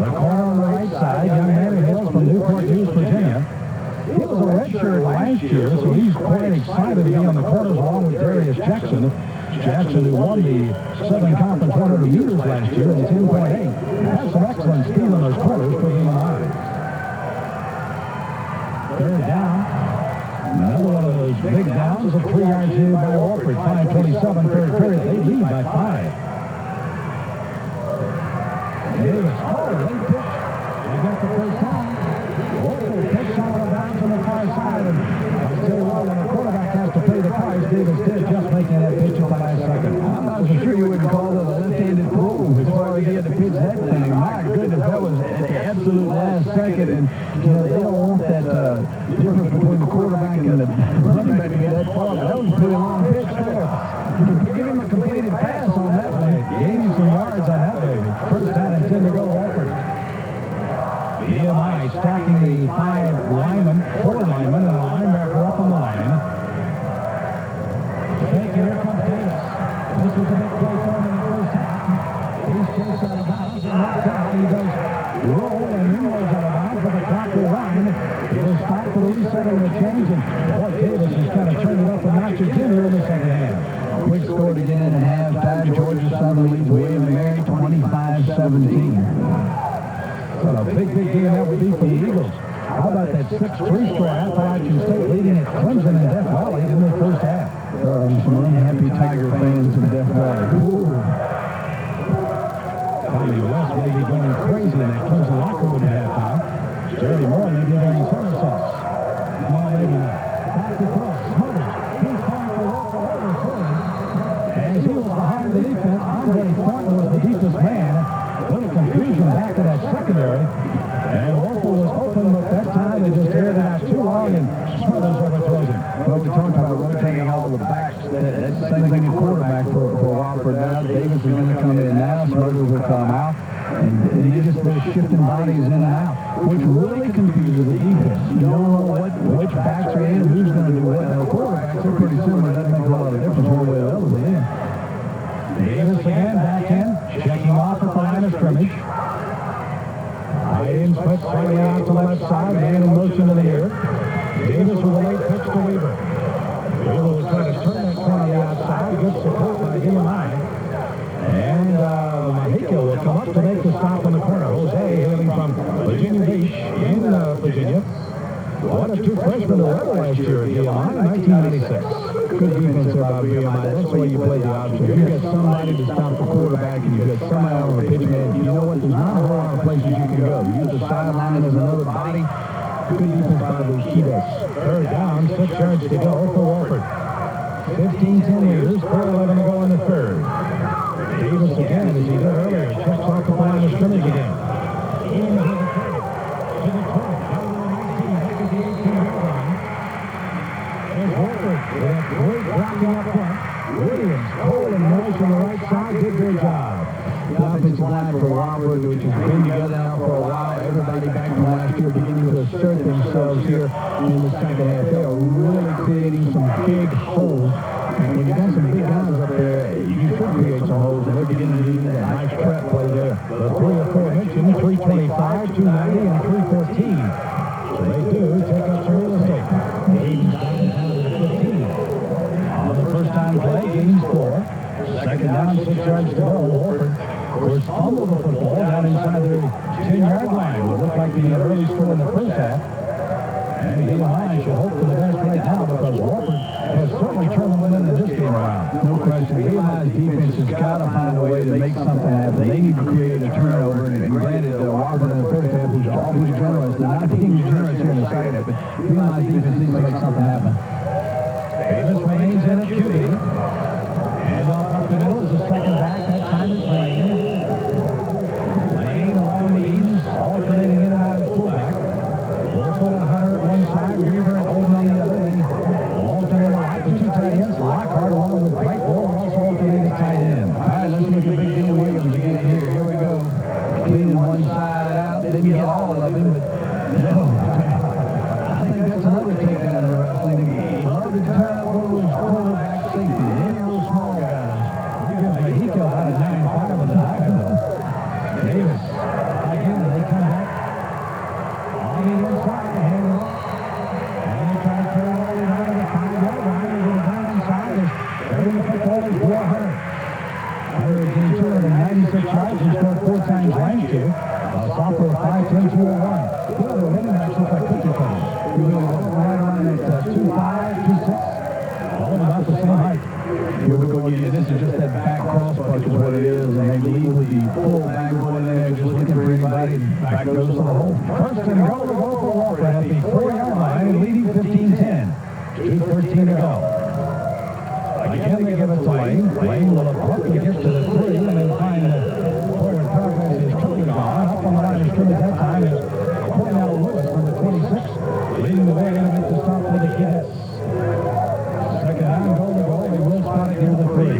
The corner on the right side, young Mary Hills from Newport News, Virginia. He was a redshirt last year, so he's quite excited to be on the corners along with Darius Jackson. Jackson, who won the Southern Conference 100 meters last year in 10.8. That's some excellent speed on those corners for VMI. 3rd down. Another one of those big downs, a 3 yards here by Wofford. 5:27, 3rd period. They lead by 5. Davis, late pitch. They got the first time. Wofford takes out of bounds on the far side. And I'll tell you what, when the quarterback has to pay the price, Davis did just making that pitch at the last second. I'm not so sure you would call it a left-handed throw as far as he had to pitch that thing. My goodness, that was at the absolute last second. And, you know, they don't want that difference between the quarterback and the running back to get that far. But that was a pretty long pitch there. Give him a completed pass on that one. Gave him some yards on that baby. First time and 10 to go, Wofford. VMI stacking the 4 linemen, and a linebacker up on the line. Thank you, here comes Davis. This was a big play for him in the first half. He's chased out of bounds, and knocked out. He does roll, and then rolls out of bounds, but the clock will wind. It will stop for the reset of the change, and boy, Davis has kind of turned it up a notch again here in the second half. Quick scored again at halftime. Georgia Southern leads William & Mary 25-17. So a big game that would be for the Eagles. How about that 6-3 score? Appalachian State leading at Clemson and Death Valley in the first half. There are some unhappy Tiger fans in Death Valley. Tommy West may be going crazy in that Clemson locker room at halftime. Jerry Moore may be doing somersaults. No, maybe not. Back to Cross. He's calling for Wolford over first. As he was behind the defense, Andre Thornton was the deepest man. A little confusion back to that secondary. And Wolford was open, but that time they just aired it out too long, and Smothers overthrows him. Well, we talked about rotating all the backs. That's the same thing at quarterback for Wofford now. Davis is going to come in now. Smothers will come out. And they just been shifting bodies in and out, which really confuses the defense. You don't know which backs are in, who's going to do what. Now, quarterbacks are pretty similar. It doesn't make a lot of difference one way or the other. Davis again, back in, checking off at the line of scrimmage. Tight end split slightly out to the left side, man in motion in the air. Davis with a late pitch to Weaver. Weaver will try to turn that corner on the outside. Good support by VMI. And Mahiko will come up to make the stop in the corner. Jose hailing from Virginia Beach in Virginia. One of 2 freshmen to level last year at VMI in 1996. Good defense there by VMI. That's the way you play the option. If you've got somebody to stop the quarterback and you've got somebody on the pitch man, you know what? There's not a whole lot of places you can go. You use the sideline as another body. Good defense by those Cheetahs. Third down, 6 yards to go for Wofford. 15-10 leaders, 4:11 to go in the third. Davis again, as he did earlier, checks off the line of scrimmage again. With that great blocking up front. Williams, Cole, and Morris on the right side did their job. The offensive line for Wofford, which has been together now for a while. Everybody back from last year beginning to assert themselves here in the second half. They are really creating some big holes. And when you got some big guys up there, you should create some holes, and they're beginning to do that. Nice prep play there. The 3 or 4 mentioned, 325, 290, and 314. So they do take up some real estate. First time play, gains 4. Second down, 6 yards to go. Wofford, of course, fumbled the football down inside their 10-yard line. It looked like the early score in the first half. And VMI should hope for the best right now because Wofford has certainly turned the momentum of this game around. No question. VMI's defense has got to find a way to make something happen. They need to create a turnover. And granted, Wofford in the first half was always generous. They're not being generous here in the second half, but VMI's defense needs to make something happen. Davis remains in at QB. And off up the middle is the second back. That time is Lane. Lane along the Edens, alternating in and out of fullback. Wolford and Hunter at one side, Weaver and Olden on the other. Then alternating right, the 2 tight ends. Lockhart along with Blake Moore also alternating tight end. All right, let's make a big deal Williams again here. Here we go. Cleaning one side out. Didn't get all of him, but no. I think that's another takedown in the wrestling game. Love to turn up one of those quarterback safety. Any of those small guys. He killed out of 9-5 in the backfield. Davis, again, they come back. On the inside, hand it off. And they try to turn it over out of the 5-yard line. They're going down inside. They're in the football is 400. Hunter gained 296 yards and scored 4 times last year. Sophomore 5'10", 201. The other running backs look like cookie cutters. We were right around at 2'5", 2'6", all about the same height. Here we go this is just that back cross buck is what it is, and they leave the full bag going there, just looking for anybody, and back goes to the hole. First and goal to go for Wofford at the 4-yard line, leading 15-10. 2:13 to go. Again, they give it to Lane. Lane will abruptly get to the 3, and then find the forward progress is totally gone. Up on the line of scrimmage that time is Cornell Lewis, number 26, leading the way, going to make the stop for the Cadets. Second down, goal to go. They will spot it near the 3.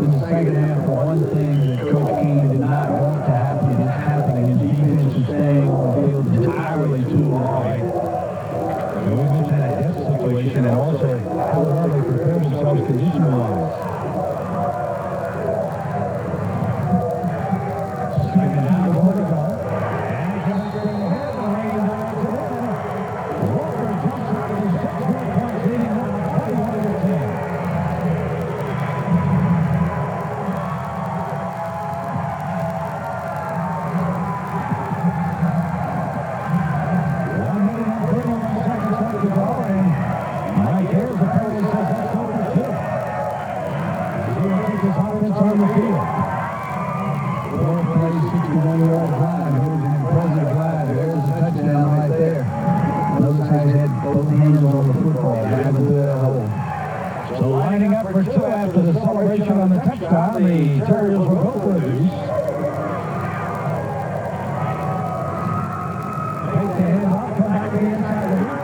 In the second half, for one thing that Coach Keene did not want to happen is happening. His defense is staying on the field entirely too long. And we've mentioned that depth situation and also how well they prepare themselves condition-wise. Second down, goal to go. And coming straight ahead, the Rain down to the end. Wofford jumps out of his 6-point points, leading now 21-10. On the field. 4-play, 61-yard drive. It was an impressive drive. There's a touchdown right there. Those guys had both hands on the football, driving through that hole. So lining up for 2 after the celebration on the touchdown, the Terriers will go for these. Take the hands off, come back to the inside of the field.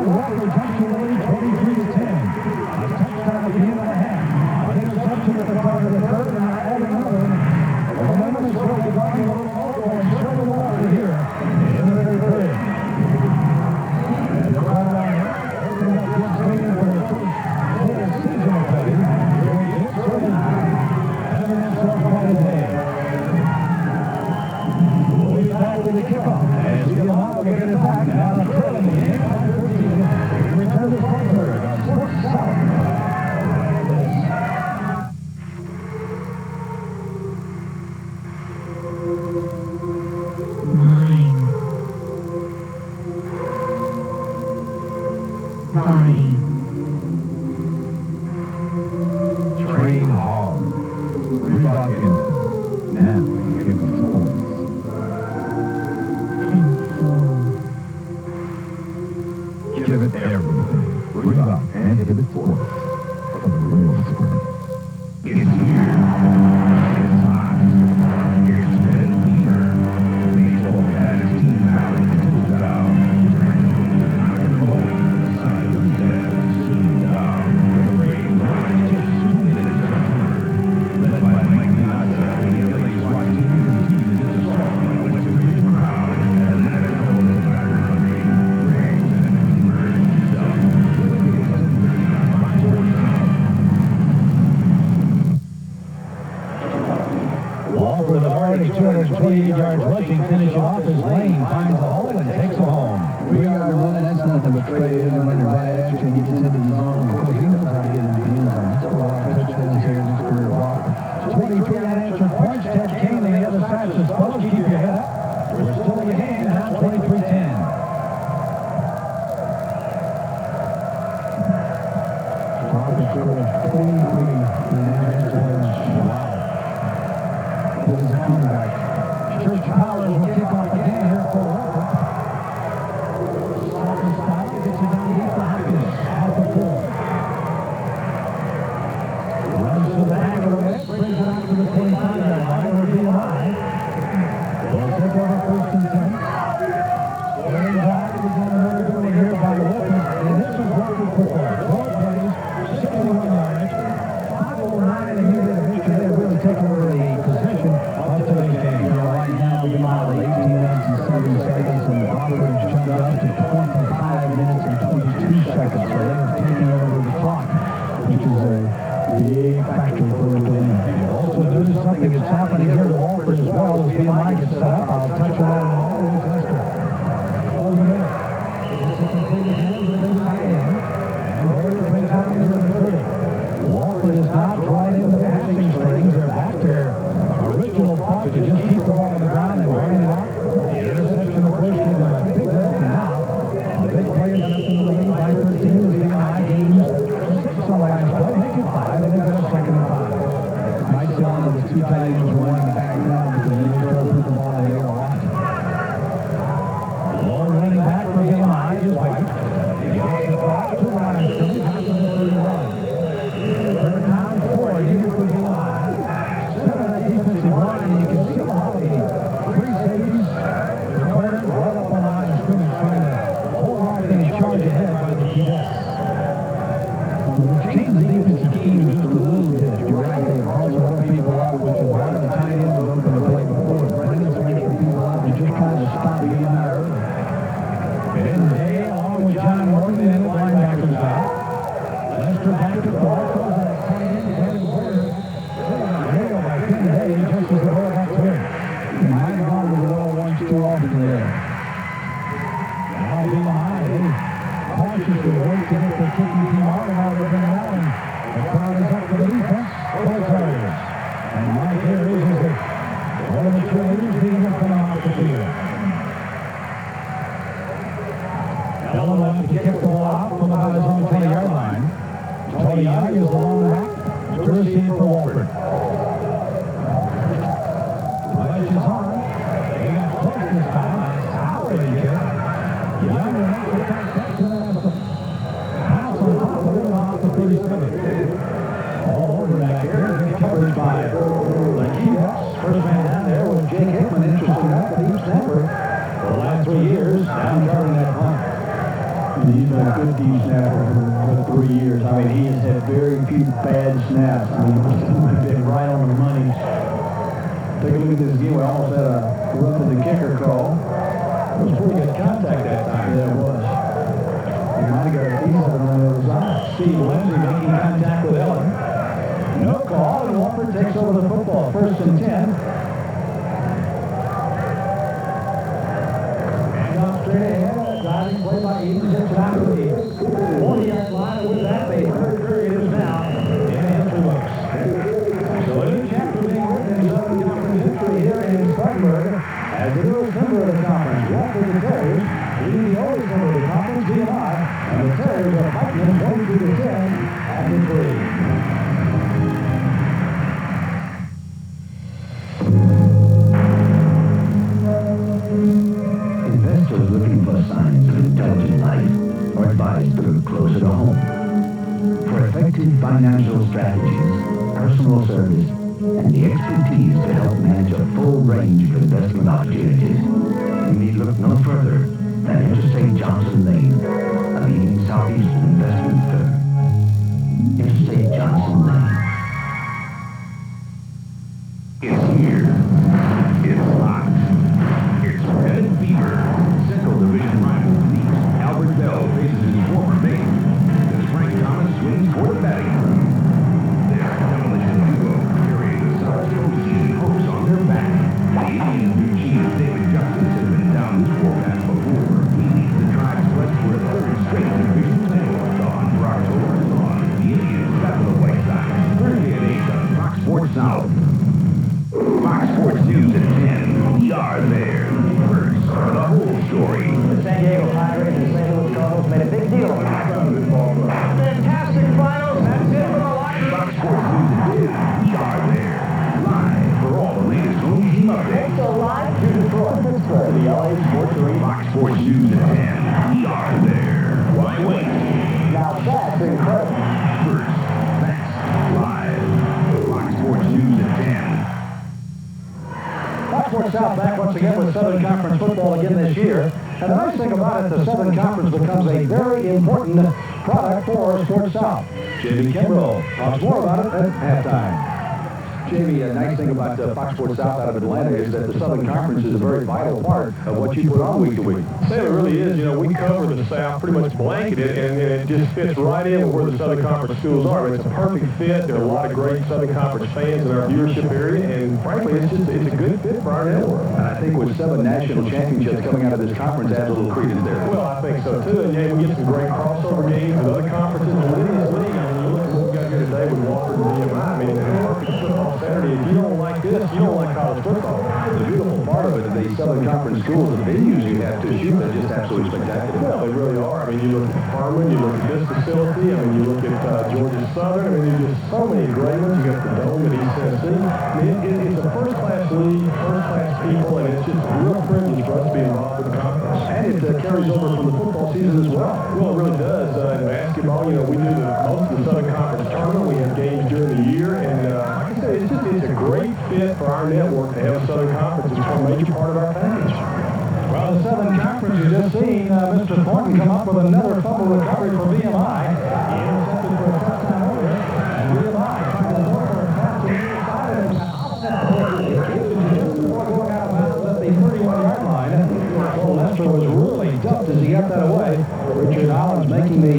Wofford jumps to the lead, 23-10. A touchdown at the end of the half. An interception at the start of the third, and now adding another one. The momentum is really going a little over and showing the Wofford here in the very third. And the crowd around here, opening up good stadium for the first full season of play. Here he is, serving having himself quite a day. We'll be back with the kickoff as VMI will get it back. Now the trailing the game. Return to Wofford on Sports South. Body. Train hard. Reebok in. Now, give us points. Give it everything. Reebok and Hibbett Sports for the real spring. It's here. It's hot. It's been here. Baseball has its team out in the down. The side of the dead, soon down. The rain line just soon in its turn. Led by Mike Piazza, the LA's right team continues its assault on the West Virginia crowd. And that is all the batter country. Rain and birds down. Wofford already 228 yards rushing, finishing off his Lane, finds a hole and takes it home. 3-yard run, and that's nothing but straight in and running right at you and he gets into the zone. Of course, he knows how to get into the end zone. That's a lot of touchdowns here in his career at Wofford. 23 unanswered points. Ted Kane on the other side says, fellas, keep your head up. We're still in the game, now 23-10. Wofford scored 23 unanswered points. Wow. This is a comeback. Church Powers will kick off again here for Wofford. Second stop, gets it down deep to Hopkins. Out the 4. Runs to the back of the net, brings it out to the 25-yard line for VMI. They'll take over first and 10. Scoring drive is on another good one here by Wofford. And this is Wofford football. 12 plays, 61 yards. 5:09 and a minute of history. They've really taken over the possession of today's game. Right now, we are 18 minutes and 7 seconds, and Wofford has jumped up to 25 minutes and 22 seconds. So they have taken over the clock, which is a big factor for the win. Also, notice something that's happening here to Wofford as well as VMI gets set up. I'll touch on that in a moment. Over the minute. It's a completed hands with the tight end. And Warrior brings out into the 30. Wofford is not right in the passing strings. They're back there. Original thought to just keep the ball on the ground and run it out. The interception, of course, tight end was running back down because they throw the ball in the air a lot. Long running back for VMI is White. He gets the ball to Ryan. Third down and 4. Here for VMI. Center of that defensive line, and you can see all the three safeties, the corner, right up on the line of scrimmage, trying to hold off and charge ahead by the cadets. Change the defensive scheme just a little bit. You're right, they also help people out with the ball. The tight ends are open to play before. Brandon's making people out to just kind of stop VMI early. And Day, along with John Morgan, and the linebackers out. Lester back to the ball, throws that tight end everywhere. Nailed by Ken Day, just as the ball got to him. He might have gone to the ball once too often there. Now VMI, they cautiously wait to get the kicking team out of the ground. The crowd is up for the defense. Both players. And right here is it. One of the cheerleaders being up and off the field. Ellen will have to kick the ball out from about his own 20-yard line. Tony Young is the long back to receive for Wofford. Ledge is on. They got close this time. That's Howard here. Young will have to pass that to the house on top of it off the 37. All over back here. Good coverage by the Keys. First man down there was Jake Hickman. Interesting enough, the deep snapper. For the last 3 years, down guarding that punt. He's been a good deep snapper for 3 years. I mean, he has had very few bad snaps. I mean, he's been right on the money. Take a look at this game. We almost had a run to the kicker call. It was pretty good contact that time. Yeah, it was. He might have got a piece of it on the other side. Steve Lindsay making contact with Ellen. No call, and Wofford takes over the football. 1st and 10. And off straight ahead. Driving play by Eden, gets it out to the 40-yard line. With that, the third period is now in history books. So a new chapter being written in Southern Conference history here in Spartanburg as the newest member of the conference. Wofford the Terriers leading the oldest member of the conference, VMI, and the Terriers are fighting them 22-10 after 3. Investors looking for signs of intelligent life are advised to look closer to home. For effective financial strategies, personal service, and the expertise to help manage a full range of investment opportunities, you need look no further than Interstate Johnson Lane, a leading southeastern investment firm. Interstate Johnson Lane. It's here. It's locked. It's Red Fever. Central Division rival meet. Albert Bell faces his former mate. As Frank Thomas swings for the batting room. Their demolition duo carrying the South Coast season hopes on their back. The Indians' new chief, David Justice, has been down this warpath before. He leads the tribe's quest for a third straight division title. On for October's on. The Indians battle the White Sox. Thursday at 8 on Fox Sports South. Fox Sports News at 10. We are there. First, the whole story. The San Diego Padres and St. Louis Cardinals made a big deal of it. Fantastic finals. That's it for the Lightning. Fox Sports News at 10. We are there. Live for all the latest home team updates. So live to Detroit, Pittsburgh, the LA Sports Arena. Fox Sports News at 10. We are there. Why wait? Now that's incredible. First, that's live. Fox Sports News at 10. Fox Sports South back once again with Southern Conference football again this year. And the nice thing about it, the Southern Conference becomes a very important product for Sports South. Jamie Kimbrell talks more about it at halftime. Jamie, a nice thing about Fox Sports South out of Atlanta is that the Southern Conference is a very vital part of what you put on week to week. It really is. You know, we cover the South, pretty much blanketed, and it just fits right in with where the Southern Conference schools are. It's a perfect fit. There are a lot of great Southern Conference fans in our viewership area, and frankly, it's a good fit for our network. And I think with 7 national championships coming out of this conference, adds a little credence there. Well, I think so too. And yeah, we get some great crossover games with other conferences within this league. I mean, you look at what we got here today with Wofford and VMI. I mean, it's a perfect football on Saturday. If you don't like this, you don't like college football. The beautiful part of it, the Southern Conference schools, the venues you have to shoot, they're just absolutely spectacular. Well, they really are. I mean, you look at Furman, you look at this facility, I mean, you look at Georgia Southern, I mean, there's just so many great ones. You got the Dome at East Tennessee. I mean, it's a first-class league, first-class people, and it's just a real privilege for us to be involved with the conference. And it carries over from the football season as well. Well, it really does. In basketball, you know, we do most of the Southern Conference tournament. We have games during the year, and like I said, it's a great fit for our network to have a Southern Conference. It's a major part of our package. Well, the Southern Conference, you just seen Mr. Thornton come up with another fumble recovery for VMI. He intercepted for a touchdown earlier, and VMI trying to look for a pass to the near side of him. Going out of bounds at the 31-yard line. So Lester was really dumped as he got that away. Richard Hollins making the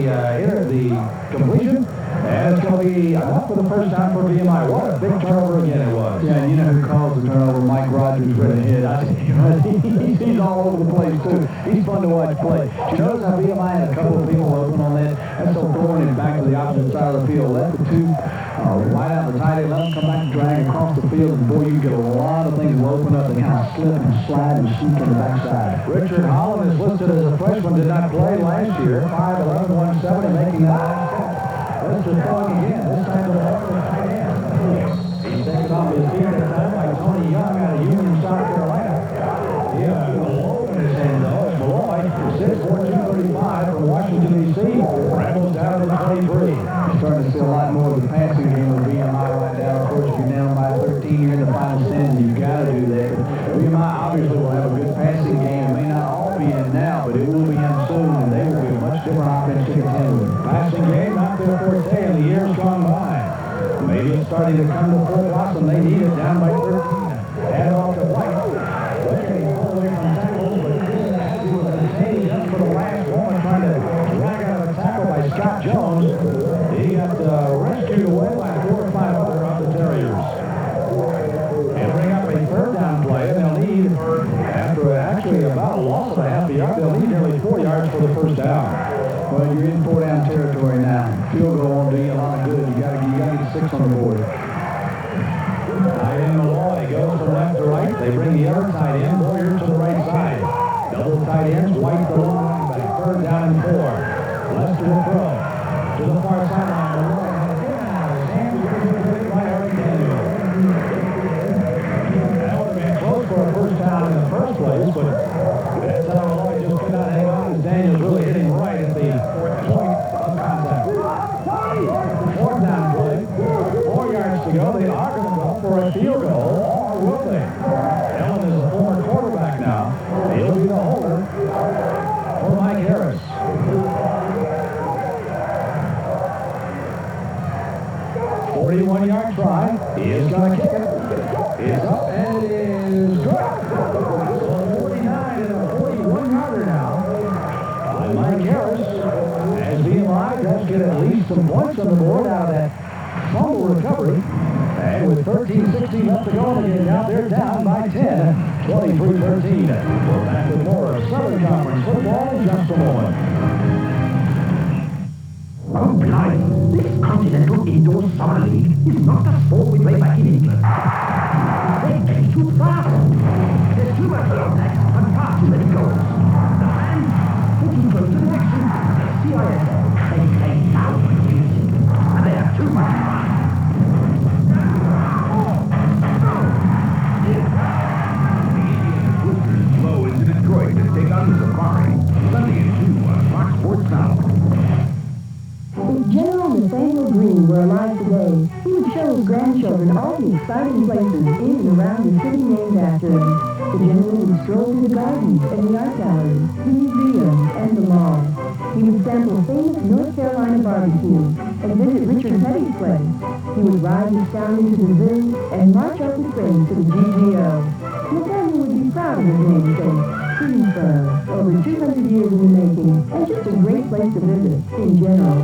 completion. And it's going to be enough for the first time for VMI. What a big turnover again it was. Yeah, and you know who caused the turnover? Mike Rogers right ahead. He's all over the place, too. He's fun to watch play. You notice how VMI had a couple of people open on that? That's so throwing him back to the opposite side of the field. Let the two right out the tight end, let them come back and drag across the field. And boy, you get a lot of things will open up and kind of slip and slide and sneak on the backside. Richard Holland is listed as a freshman, did not play last year. 5'11", 170, making that. Lester throwing again, this time to the tight end. He's taken off his feet that time by Tony Young out of Union, South Carolina. Yeah, Malloy in his hand though. It's Malloy, 6'4", 235 from Washington, D.C. Rambles down to the 23. Starting to see a lot more of the passing game with VMI right now. Of course, if you're down by 13, you're in the final stand, you've got to do that. But VMI obviously will have a good passing game. It may not all be in now, but it will be in soon, and they will be a much different offense to contend with. Passing game, not their forte in the years gone by. Maybe it's starting to come to full blossom. They need it down by 13. Hand off to White. They're getting all the way from tackles, but he was entertaining just for the last moment, trying to drag out of a tackle by Scott Jones. He got rescued away by 4 or 5 other of the Terriers. He'll bring up a third down play, and they'll need, after actually about a loss of a half a yard, they'll need nearly 4 yards for the first down. Well, you're in 4-down territory now. Field goal won't do you a lot of good. You got to get 6 on the board. Tight end Malloy goes from left to right. They bring the other tight end, Boyer, to the right side. Double tight ends, White the long linebacker. Third down and 4. Lester to throw. To the far sideline. Malloy has it out of his hands. By Eric Daniel. That would have been close for a first down in the first place, but that's how Malloy just could not hang on as Daniels really hit him right at the point of contact. Fourth down play. 4 yards to go. They are going to go for a field goal, or will they? Ellen is a former quarterback now. He'll be the holder for Mike Harris. 41-yard try. He is going to kick it. It's up, and it is good. So 49 and a 41-yarder now by Mike Harris. As VMI does get at least some points on the board out of that fumble recovery. And with 13:16 left to go in the game, now they're down by 10, 23-13. We're back with more of Southern Conference football in just a moment. Oh, blimey, this Continental Indoor Summer League is not the sport we play back in England. They're getting too fast. There's too much contact and far too many goals. The fans, getting close to the action. The CISL, they play loud and music, and they have too much fun. Flow into Detroit to take on the Safari. Sunday at 2 on Fox Sports South. If General Nathaniel Green were alive today, he would show his grandchildren all the exciting places in and around the city named after him. The general would stroll through the gardens and the art galleries, the museum, and the mall. He would sample famous North Carolina barbecue and visit Richard Petty's place. He would ride his stallion to the zoo and march up with friends to the GGO. Nathaniel would be proud of his namesake. Greensboro, over 200 years in the making, and just a great place to visit in general.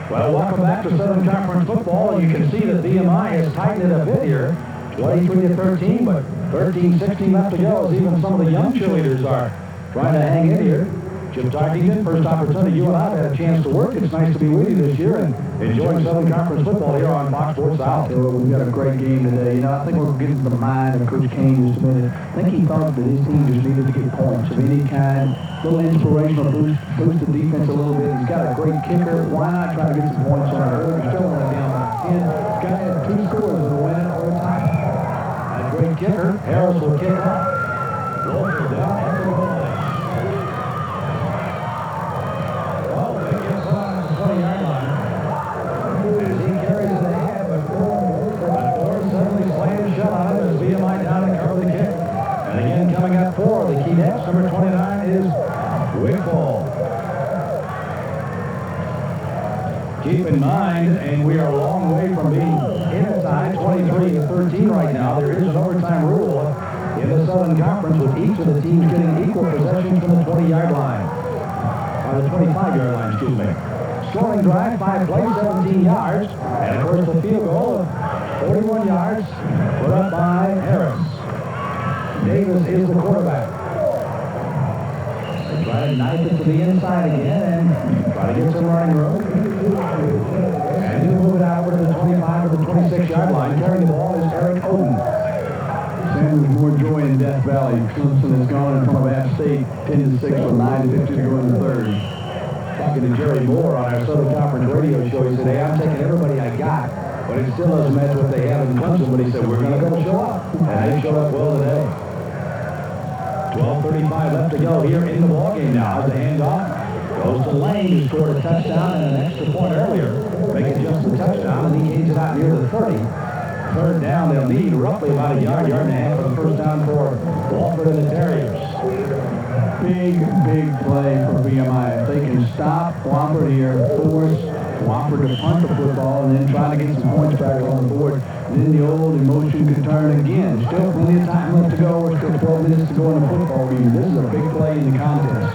Well, welcome back to Southern Conference football. You can see that VMI has tightened it a bit here. 23-13, but 13-16 left to go as even some of the young cheerleaders are trying to hang in here. Chip Tarkington, first opportunity you and I have had a chance to work. It's nice to be with you this year and enjoying Southern Conference football here on Fox Sports South. We've got a great game today. You know, I think we're getting to the mind of Coach Kane just a minute. I think he thought that his team just needed to get points of any kind, a little inspirational boost the defense a little bit. He's got a great kicker. Why not try to get some points on it? We're still only down by 10. He's got to have 2 scores in a win or a tie. A great kicker. Harris will kick off. Wofford down after the line. Well, they get on the 20-yard line. As he carries it ahead, but Ford suddenly slams shut on him as VMI down to cover the kick. And again, coming up for the Keydets, number 29 is Wofford. Keep in mind, and we are a long way from being in a tie, 23-13 right now. There is an overtime rule in the Southern Conference with each of the teams getting equal possessions from the 20-yard line. Or the 25-yard line, excuse me. Scoring drive, 5 plays, 17 yards. And of course the field goal of 41 yards put up by Harris. Davis is the quarterback. They try to knife it to the inside again and try to get some running room. And he'll move it out over to the 25 or the 26-yard line. Carrying the ball is Eric Oden. Sam, there's more joy in Death Valley. Clemson has gone in front of App State 10-6 with 9:50 to go in the third. Talking to Jerry Moore on our Southern Conference radio show, he said, hey, I'm taking everybody I got, but it still doesn't match what they have in Clemson. But he said, we're going to go show up. And they showed up well today. 12:35 left to go here in the ballgame now. The handoff goes to Lane, who scored a touchdown and an extra point earlier. Make it just a touchdown, and he gains it out near the 30. Third down, they'll need roughly about a yard and a half for the first down for Wofford and the Terriers. Big play for VMI. If they can stop Wofford here, force Wofford to punt the football, and then try to get some points back on the board, then the old emotion could turn again. Still plenty of time left to go. We're still 12 minutes to go in the football game. This is a big play in the contest.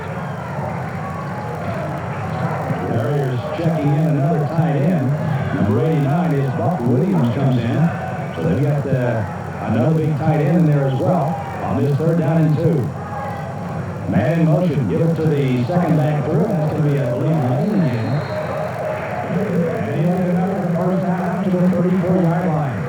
Terriers checking in another tight end. Number 89 is Buck Williams comes in. So they've got another big tight end in there as well on this third down and 2. Man in motion. Give it to the second back through. That's going to be, I believe, Lane again. And he'll get another first down out to the 34-yard line.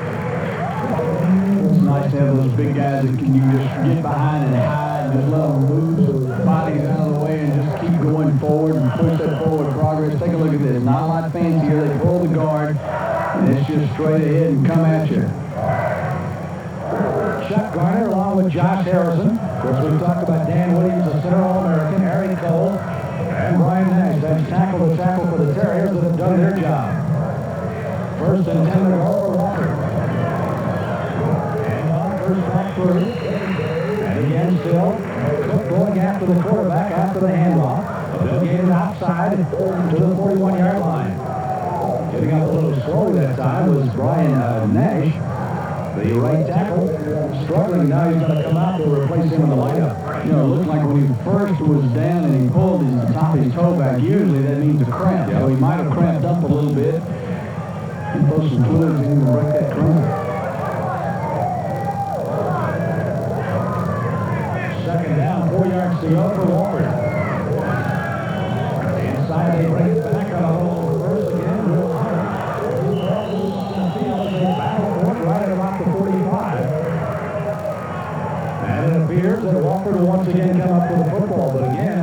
It's nice to have those big guys that can you just get behind and hide and just let them move their bodies out of the way and just keep going forward and push that forward progress. Take a look at this. Not a lot fancier. They pull the guard, and it's just straight ahead and come at you. Chuck Garner along with Josh Harrison. Of course, we've talked about Dan Williams, the center All-American, Harry Cole, and Brian Nash. That's tackle to tackle for the Terriers that have done their job. First and 10 to go for Wofford. And on first back through. And again still, Cook going after the quarterback after the handoff. They'll get it outside to the 41-yard line. Getting up a little slowly that time was Brian Nash. The right tackle, struggling. Now he's going to come out to replace him in the lineup. You know, it looks like when he first was down and he pulled the top of his toe back, usually that means a cramp. So he might have cramped up a little bit. He put some fluids in to break that cramp. Second down, 4 yards to go for Wofford. Inside, they bring it back on a little reverse again. Right at about the 45. And it appears that Wofford will once again come up with the football. But again,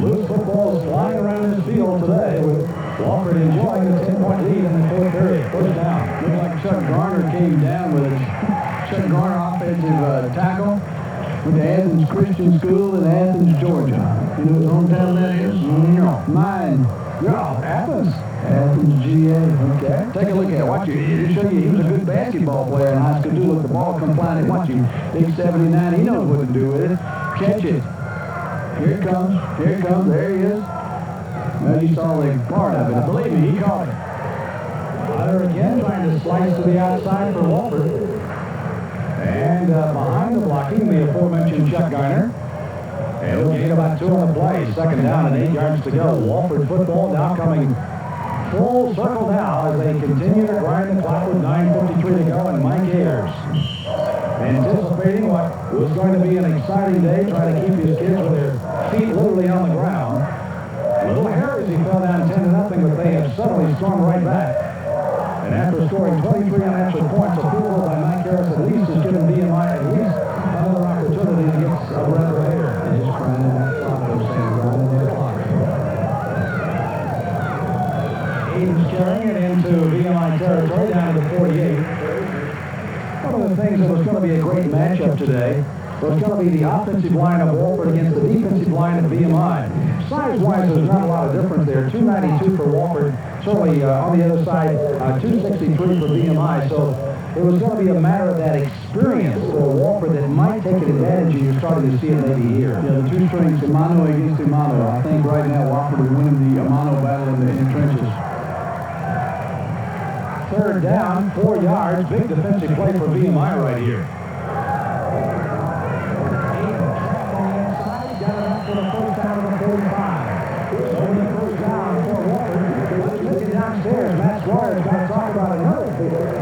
loose football is flying around this field today with Wofford enjoying the 10-point lead in the fourth period. First down. Looks like Chuck Garner came down with it. Chuck Garner, offensive tackle with the Athens Christian School in Athens, Georgia. You know whose hometown that is? No. Mine. Yeah, Athens. Athens, GA. Okay. Take a look at it. Watch it. It'll show you he was a good basketball player in high school. Do look, the ball come flying and watch him. Big 79. He knows what to do with it. Catch it. Here it comes. Here it comes. There he is. Now you saw the part of it. Believe me, he caught it. Hunter again trying to slice to the outside for Wofford. And behind the blocking, the aforementioned Chuck Garner. And we'll gain about 2 on the play. Second down and 8 yards to go. Wofford football now coming full circle now as they continue to grind the clock with 9:53 to go. And Mike Ayers, anticipating what was going to be an exciting day, trying to keep his kids with their feet literally on the ground. A little hairy as he fell down 10-0, but they have suddenly stormed right back. And after scoring 23 unanswered points, a field goal by Mike Harris at least has given VMI at least another opportunity to get a brother later. And he's grinding that clock, they're saying, grinding that clock. Aiden's carrying it into VMI territory down to the 48. One of the things that was going to be a great matchup today was going to be the offensive line of Wofford against the defensive line of VMI. Size-wise, there's not a lot of difference there. 292 for Wofford. Certainly on the other side, 263 for VMI. So it was going to be a matter of that experience for Wofford that might take an advantage, and you're starting to see it maybe here. Yeah, the two strings, Amano against Amano. I think right now Wofford is winning the Amano battle in the trenches. Third down, 4 yards. Big defensive play for VMI right here. Got it up for the first down of the 45. So the first down for Wofford. Let's take it downstairs. Matt Squire's going to talk about another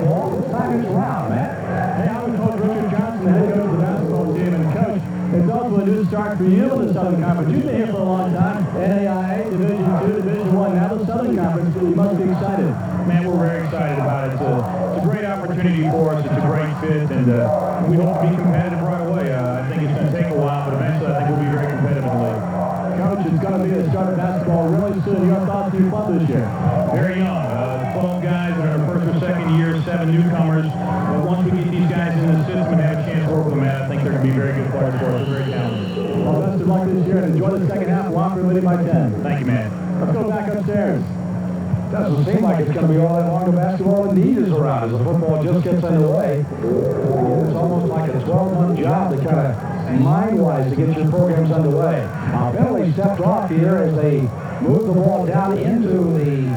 ball. This time it's round, Matt. Hey, I'm Coach Richard Johnson, the head coach of the basketball team. And Coach, it's also a new start for you in the Southern Conference. You've been here for a long time. NAIA, Division II, Division I, now the Southern Conference. You must be excited. Man, we're very excited about it. It's a great opportunity for us. It's a great fit, and we hope to be competitive right away. I think it's going to take a while, but eventually I think we'll be very competitive in the league. Coach, it's going to be the start of basketball really soon. Your thoughts on your club this year? Very young. 12 guys in our first or second year, 7 newcomers. But once we get these guys in the system and have a chance to work with them, man, I think they're going to be very good players for us. They're very talented. Well, best of luck this year, and enjoy the second half. Wofford leading by 10. Thank you, man. Let's go back upstairs. Doesn't seem like it's going to be all that long of basketball indeed is around as the football just gets underway. It's almost like a 12-month job to kind of mind-wise to get your programs underway. Bentley stepped off here as they move the ball down into the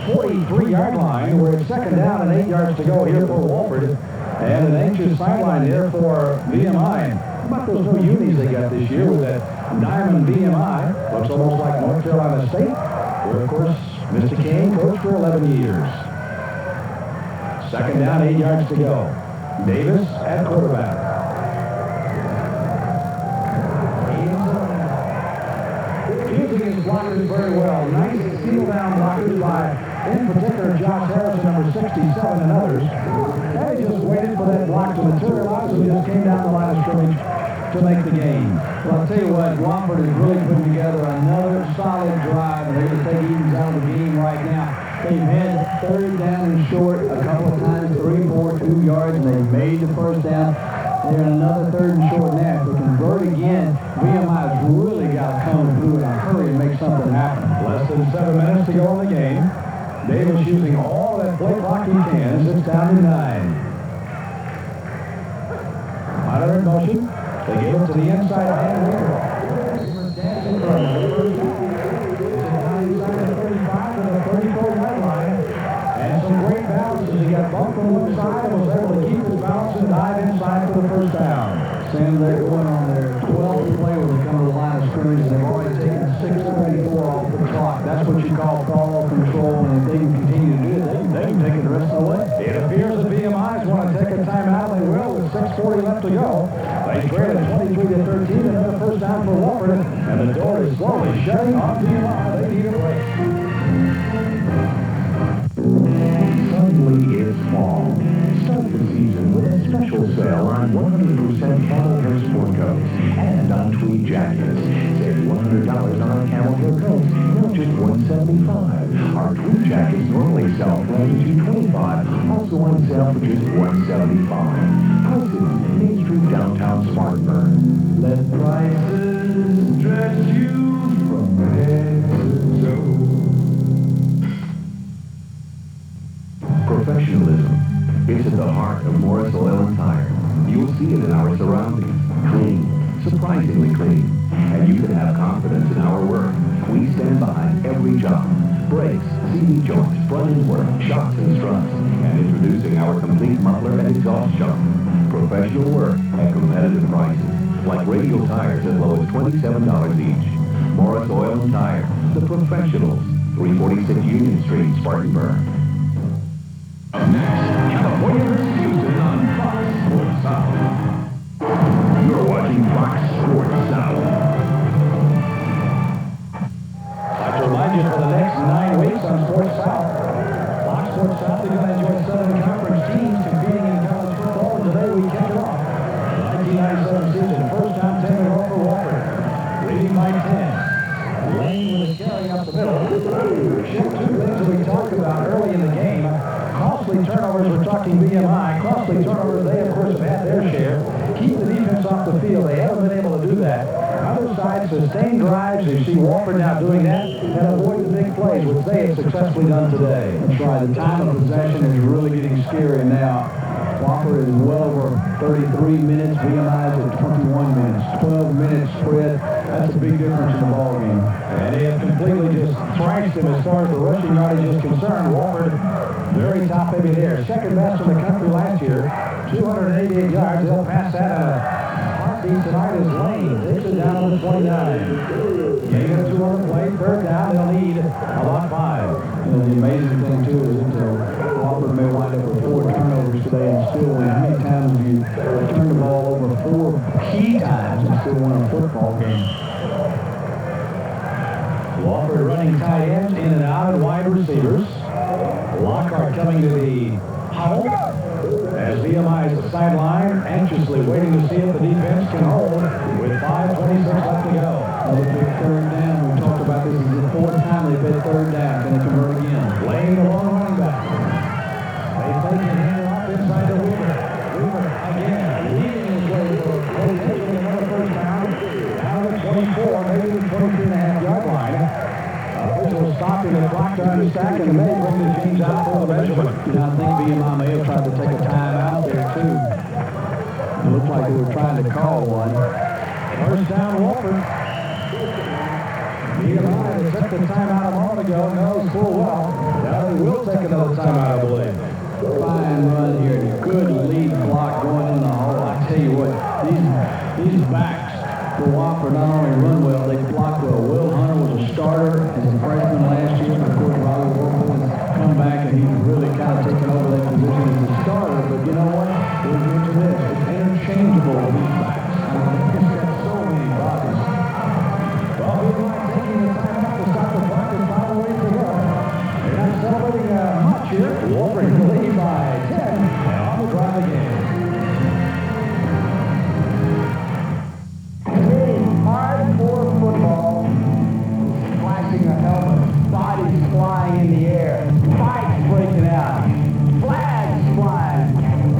43-yard line, where it's second down and 8 yards to go here for Wofford. And an anxious sideline there for VMI. How about those new unis they got this year with that Diamond VMI? Looks almost like North Carolina State, where, of course, Mr. King coached for 11 years. Second down, 8 yards to go. Davis at quarterback. Using his blockers very well. Nice single down blockers by, in particular, Josh Harrison, number 67, and others. And he just waited for that block to materialize, and he just came down the line of scrimmage to make the game. Well, I'll tell you what, Wofford is really putting together another solid drive, and they're going to take Edens out of the game right now. They've had third down and short a couple of times, 3, 4, 2 yards, and they made the first down. They're in another third and short now. If they convert again, VMI's really got to come through in a hurry and make something happen. Less than 7 minutes to go in the game. Davis using all that play clock he can. It's down to 9. Hunter in motion. They give it to the inside of Van Weaver. Dancing from the first down. Inside the 35 to the 34-yard line. And some great balances. He got bumped from one side and was able to keep his balance and dive inside for the first down. Sam, they're going on their 12th play when they come to the line of scrimmage, and they've already taken 6:34 off the clock. That's what you call ball control, and if they can continue to do it, they can take it the rest of the way. It appears the VMIs want to take a timeout. They will with 6:40 left to go. They trail at 23-13, another first down for Wofford, and the door is slowly shutting on VMI. They need a break. Suddenly it's fall. Start the season with a special sale on 100% camel hair sport coats and on tweed jackets. Save $100 on camel hair coats, now just $175. Our tweed jackets normally sell for $225, also on sale for just $175. Prices, Main Street, downtown Spartanburg. Let prices dress you from head to toe. Professionalism. It's at the heart of Morris Oil and Tire. You'll see it in our surroundings. Clean. Surprisingly clean. And you can have confidence in our work. We stand behind every job. Brakes, CD joints, front end work, shocks and struts. And introducing our complete muffler and exhaust shop. Professional work at competitive prices. Like radial tires as low as $27 each. Morris Oil and Tire. The professionals. 346 Union Street, Spartanburg. Up next, California versus Houston on Fox Sports South. You're watching Fox Sports South. carry up the middle. Shift two things that we talked about early in the game. Costly turnovers, we're talking VMI. Costly turnovers, they of course have had their share. Keep the defense off the field. They haven't been able to do that. Other side, sustained drives. You see Wofford now doing that and avoid the big plays, which they have successfully done today. That's right. The time of possession is really getting scary now. Wofford is well over 33 minutes. VMI is at 21 minutes. 12 minutes spread. That's a big difference in the ball game. And they have completely just thrashed them as far as the rushing yardage is concerned. Wofford, very top heavy there. Second best in the country last year. 288 yards. They'll pass that at a heartbeat tonight as Lane takes it down to the 29. Getting it 2 on the play. Third down. They'll need about 5. And the amazing thing, too, is that Wofford may wind up with 4 turnovers today and still win. How many times have you turned the ball over 4 key times and still won a football game? Wofford running tight ends in and out and wide receivers. Lockhart coming to the huddle as VMI is the sideline, anxiously waiting to see if the defense can hold with 5:26 left to go. Another big third down. We talked about this. This is the 4th time they've been third down. Can they convert again? Laying the long running back. They take it hand off inside to Weaver. Weaver again, leading his way for potentially another first down. Down to 24, maybe the 23.5-yard line. Officials stopping the clock during the stack and may bring the James out for the measurement. I think VMI may have tried to take a timeout there, too. It looked like they were trying to call one. First down, Wofford. VMI that took the timeout a moment ago knows full well. Now they will take another timeout, I believe. Fine run here. Good lead block going in the hole. I tell you what, these backs for Wofford not only run well, they block well. Will Hunter was a starter as a freshman last year. Of course, Riley Wofford has come back and he's really kind of taken over that position as a starter. But you know what? We'll get to this. It's interchangeable with these backs. I mean, he's got so many bodies. Well, VMI taking the time out to stop the clock. There's 5 ways to go. They're not celebrating much here. Wofford can lead by 10 and on the drive again. Hardcore football, flashing a helmet, bodies flying in the air, fights breaking out, flags flying,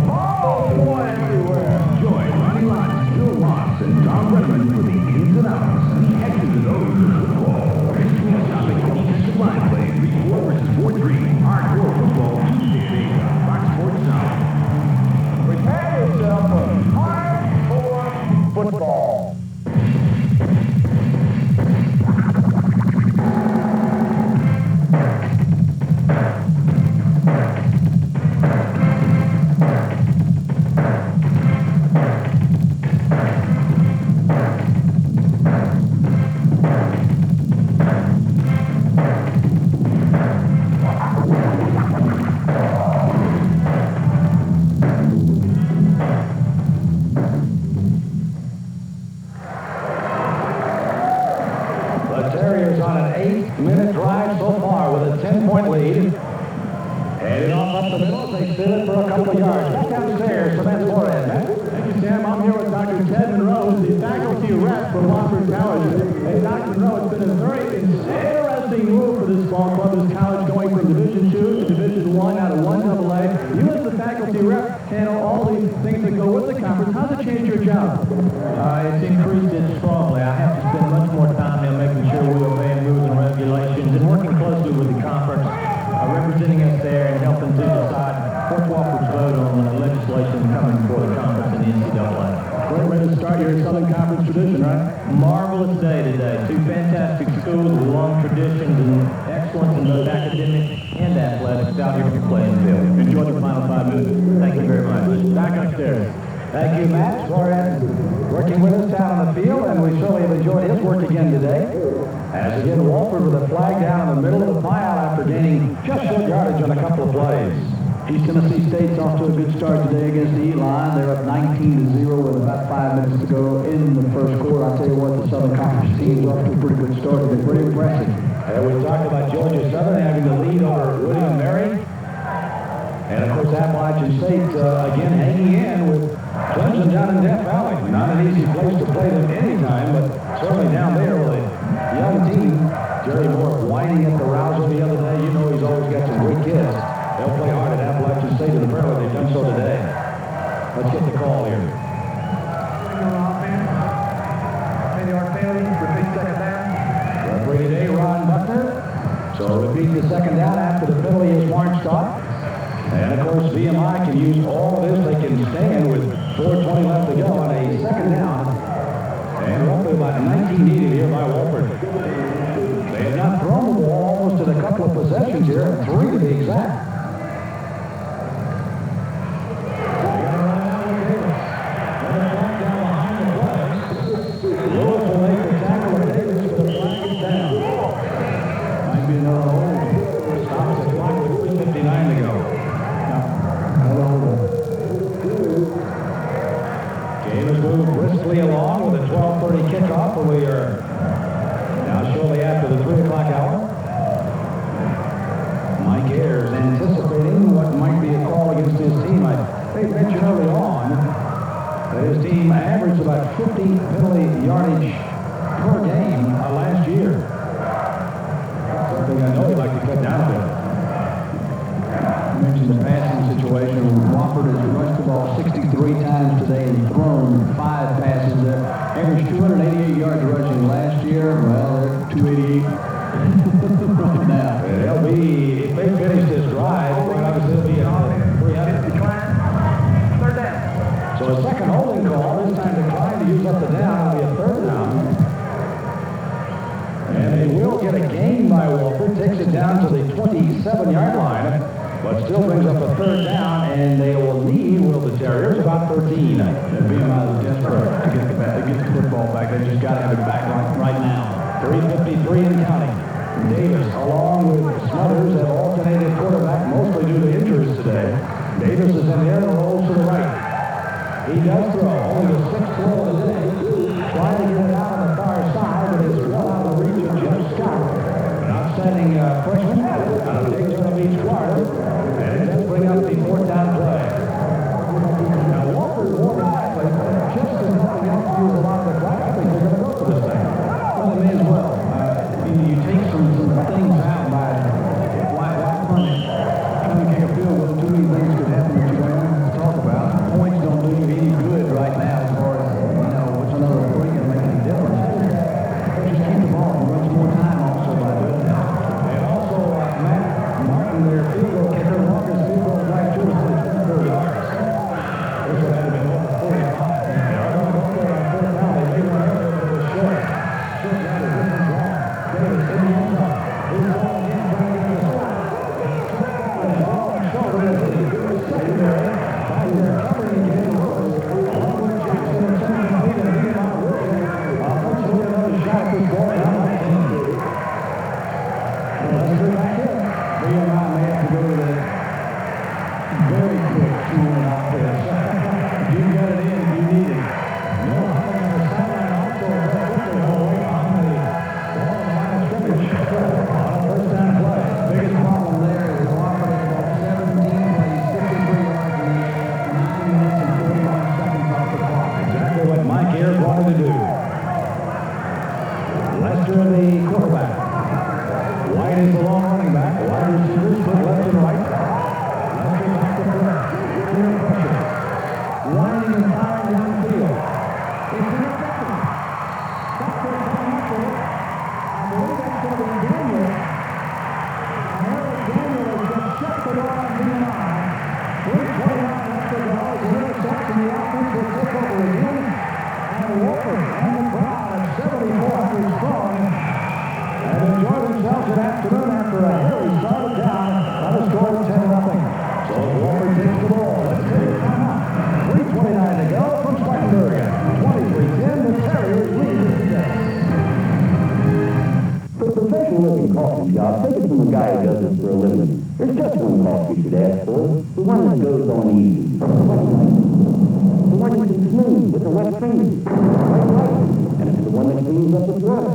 balls going everywhere. Join Ronnie Lott, Bill Watts, and Tom Redmond for the ins and outs and the X's and O's of football. Next week's topic, defensive line play, 3-4 versus 4-3, hardcore football, Tuesday on Fox Sports South. Prepare yourself for hardcore football. It's increased it strongly. I have to spend much more time now making sure we obey rules and regulations and working closely with the conference, representing us there and helping to decide what Wofford's vote on the legislation coming before the conference and the NCAA. Great way to start your Southern Conference tradition, right? Marvelous day today. 2 fantastic schools with long traditions and excellence in both academic and athletics out here to play in the field. Enjoy the final 5 minutes. Thank you very much. Back upstairs. Thank you, Matt, for working with us down on the field, and we certainly have enjoyed his work again today. As again, Wofford with a flag down in the middle of the flyout after gaining just short yardage on a couple of plays. East Tennessee State's off to a good start today against the E-Line. They're up 19-0 with about 5 minutes to go in the first quarter. I'll tell you what, the Southern Conference team's off to a pretty good start. They're pretty impressive. And we talked about Georgia Southern having the lead over William Mary. And, of course, Appalachian State, again, hanging in with Clemson down in Death Valley. Not an easy place to play them anytime, but certainly down there with a young team Jerry Moore whining at the Rouser the other day. You know he's always got some great kids. They'll play hard at Appalachian State in the Fairway. They've done so today. Let's get the call here. Referee today, Ron Buckner. So repeat the second down after the penalty is Marnstock. And of course, VMI can use all of this. They can stand with 4:20 left to go on a second down. And roughly about 19 needed here by Wofford. They have not thrown the ball almost in a couple of possessions here, 3 to be exact. Lewis will make the tackle of Davis, but the flag is down. Might be another hold. Stops the clock with 3:59 to go. Game has moved briskly along with a 12:30 kickoff, and we are now shortly after the 3 o'clock hour. Mike Ayers anticipating what might be a call against his team. They mentioned early on that his team averaged about 50 penalty yardage per game last year. Something I know he'd like to cut down a bit. I mentioned the passing situation. Wofford has rushed the ball 63 times today and thrown 5 passes. They averaged 288 yards rushing last year. Well, they're 288 right now. They'll be, if they finish this drive, quite obviously they'll be at 300. Third down. So a second holding call, this time declined to use up the down. It'll be a 3rd down. And they will get a gain by Wofford. Takes it down to the 27-yard line. But still brings up a 3rd down, and they will lead, will the Terriers, about 13. VMI is desperate to get the football back. They just got to have it back right now. 3:53 and counting. Davis, along with Smothers, have alternated quarterback, mostly due to injuries today. Davis is in the air and rolls to the right. He does throw, only the 6th throw of the day. Trying to get it out on the far side, but it's well out of the reach of Jim Scott. An outstanding freshman out of Daytona Beach, Florida. And it does bring up the 4th down play. Now, Wofford more than likely, just as nothing else, use a lot of the clock. I think they're going to go for this thing. Well, they may as well. You take some things out by why punch. Trying to kick a field goal, too many things could happen that you don't want to talk about. Points don't do you any good right now as far as, what's another 3 can make any difference. Just keep the ball and run some more time also by doing that. And also, Matt Martin, their field goal kicker, Walker's field goal right to the 23 yards. This would have been over 45. They're going to go there on 4th down. They may want to go a little short. Short down to different draw. Davis in the end zone. He's ball again, trying to get the side. And the ball and shoulder is the secondary. Back there covering again. Along with Jackson and Sam Complete and VMI Wilson. Offensively, another shot at this ball down 19. Let's go back in. VMI may have to go to the very quick 2-1 offense. You got it in if you need it. No huddle on the sideline also. Quickly away on the ball on the line of scrimmage. On a 1st down play. Biggest problem there is Wofford at about 17 plays, 53 yards in the air, 9 minutes and 41 seconds off the clock. Exactly what Mike Ayers wanted to do. Lester, the quarterback. White is the long running back. Wide receivers split left and right. Lester back to throw. Clear pressure. Winding and firing downfield. It's intercepted. Buckner coming up with it. I believe that's going to be Daniel. And Eric Daniel has just shut the door on VMI. 3:29 left to go. It's an interception. The offense will take over again. And Wofford and the crowd at 7,400 strong. And enjoy themselves an afternoon after a hairy start of down by the score of 10-0. So Wofford takes the ball. Let's take a timeout. 3:29 to go from Spartanburg. 23-10, the Terriers lead it today. For a professional-looking coffee shop, take it from a guy who does this for a living. There's just one coffee you should ask for. The one that goes on easy. The one you can smooth with a wet finger. Right. And it's the one that cleans up the water.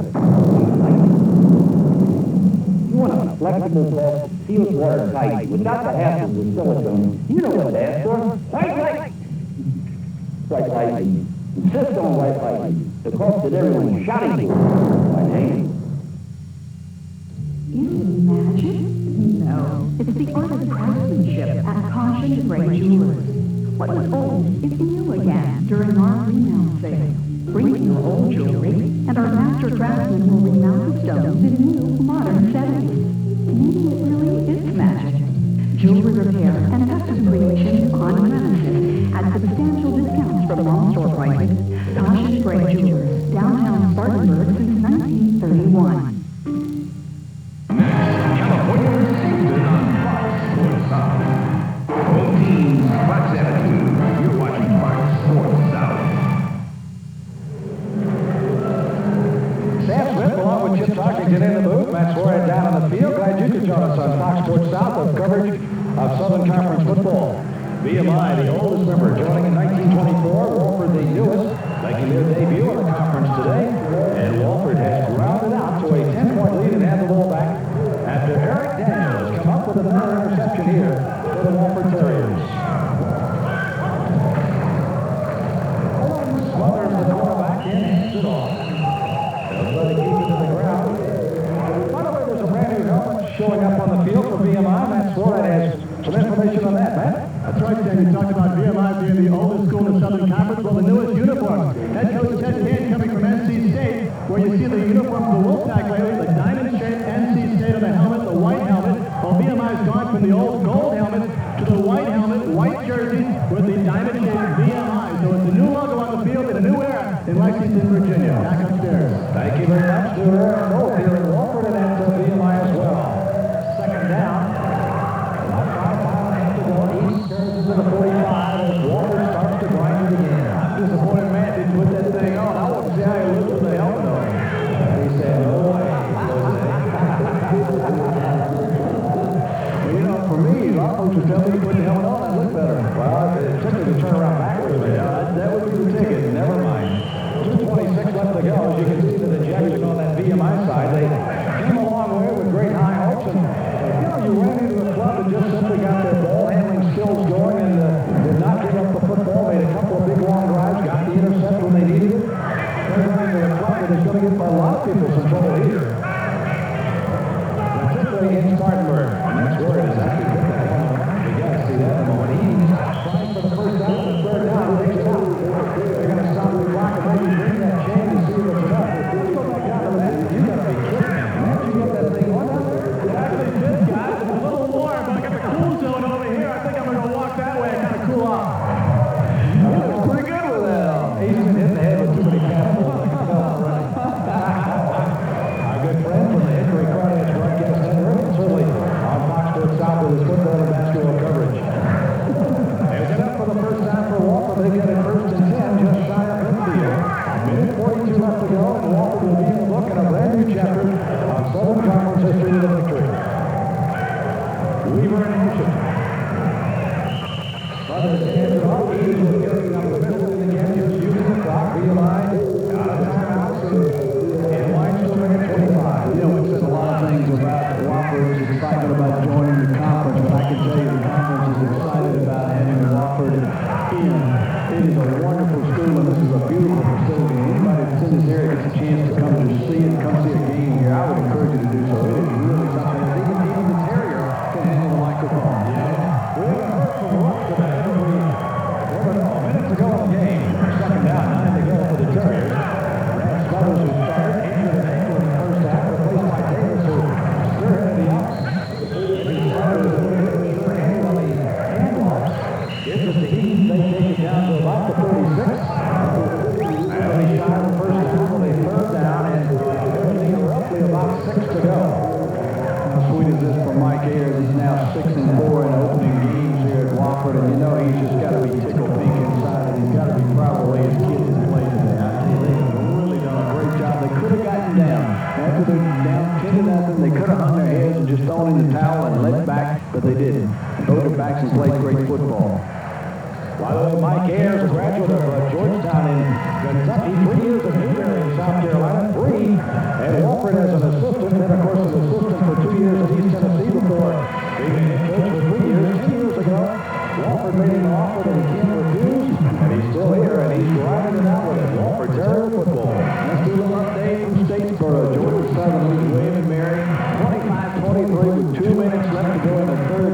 You want a flexible faucet, seals water tight, without the hassles with silicone. You know what to ask for. White light. White light. Insist on white light. The cost that everyone's shouting for. By name. is the art of craftsmanship at Caution Gray Jewelers. What was old is new again during our remount sale. Bring your old jewelry, and our master craftsmen will remount the stones in new, modern settings. Maybe it really is magic. Jewelry repair and custom creations on premises at substantial discounts from all store prices. Caution Gray Jewelers, downtown Spartanburg since 1931. California received on Fox Sports South. Home teams, Fox Attitude. You're watching Fox Sports South. Sam Smith along with Chip Stockington in the booth. Matt Suarez down on the field. Glad you could join us on Fox Sports South with coverage of Southern Conference football. VMI, the oldest member, joining in 1924. Wofford, the newest, making their debut in the conference today. And Wofford has grounded out to a 10-point lead and had the ball back after Eric Daniels has come up with another interception here for the Wofford Terriers. Smothers the quarterback and hands it off. They'll try to keep it to the ground. By the way, there's a brand new helmet showing up on the field for VMI. Matt Suarez has some information on that, Matt. That's right, Sam. You talked about VMI being the oldest school in the Southern Conference. Well, the newest uniforms. Head coach Ted Kane coming from NC State, where you see the uniform of the Wolfpack lately, the diamond-shaped NC State on the helmet, the white helmet. Well, VMI's gone from the old gold helmet to the white helmet, white jerseys with the diamond-shaped VMI. So it's a new logo on the field and a new era in Lexington, Virginia. Back upstairs. Thank you very much to Aaron Bolt here in Wofford and at VMI as well. Second down. To the 45 as Wofford starts to grind it again. I'm disappointed Matt didn't put that thing on. I want to see how he looks with the helmet on. He said, no way. Well, you know, for me, our folks would tell me to put the helmet on, I'd look better. Well, it took me to turn around backwards. That would be the ticket. Never mind. 2:26 left to go. As you can see the ejection on that VMI side. They came a long way with great high hopes. And, you know, you ran into a club that just simply got their ball handling skills going and did not give up the football. Made a couple of big long drives, got the intercept when they needed it. They're running into a club that is going to give a lot of people some trouble here. Particularly in Spartanburg. And that's where it is actually put that helmet on. You got to see that in a moment. He's trying for the first down and third down. Takes it out. They're going to stop the clock and maybe bring that chain to see what's enough. If you go back down to that, you got to be kidding me. How'd you get that thing on? Actually did, guys. It's a little warm, but I got the cool zone over here. I think I'm going to walk that way and kind of cool off. That was pretty good with that. He's been hit in the head with too many cannonballs. Our good friend from the Hickory Cardiac Broadcast Network, and certainly on Fox Sports South with his football and basketball coverage. There's enough for the first time for Wofford. They get it first and 10, just shy of midfield. Minute 42 left to go, and Wofford will be in the book in a brand new chapter of Southern Conference history to the victory. Weaver in motion. Brothers hands it off. Eaton will get it up the middle and again just using the clock. VMI out of timeouts and lines to bring it 25. You know, we've said a lot of things about Wofford's excitement about joining the conference, but I can tell you the conference is excited about having Wofford in. It is a wonderful school, and this is a beautiful facility. Anybody that's in this area gets a chance to come to see it, come see a game here, I would encourage you to do so. It is really something that even the Terrier can handle the microphone. We haven't heard from Rook today. Minutes to go in the game. Second down, 9 to go for the Terriers. Brad Smothers, who started, injured an ankle in the first half, replaced by Davis, who spearheaded the offense. Smothers is a little bit sure handle on the handoffs. Gives it to Eaton. They take it down to about the 36. And they shot the first down with a third down, and everything roughly about 6 to go. How sweet is this for Mike Ayers? He's now 6-4 in opening games here at Wofford, and you know he's just got to be tickled pink inside, and he's got to be proud of the way his kids have played today. I tell you, they've really done a great job. They could have gotten down. After they're down 10-0, they could have hung their heads and just thrown in the towel and let back, but they didn't. Both backs and played great football. By the way, Mike Ayers, a graduate of Georgetown in Kentucky, 3 years at Newberry in South Carolina, 3 at Wofford as an assistant, then of course an assistant for 2 years at East Tennessee before being head coach for 3 years. 10 years ago, Wofford made him an offer that he can't refuse, and he's still here, and he's driving it out with it. Wofford Terrier football. Let's do a little update from Statesboro. Georgia Southern leads William and Mary 25-23 with 2 minutes left to go in the third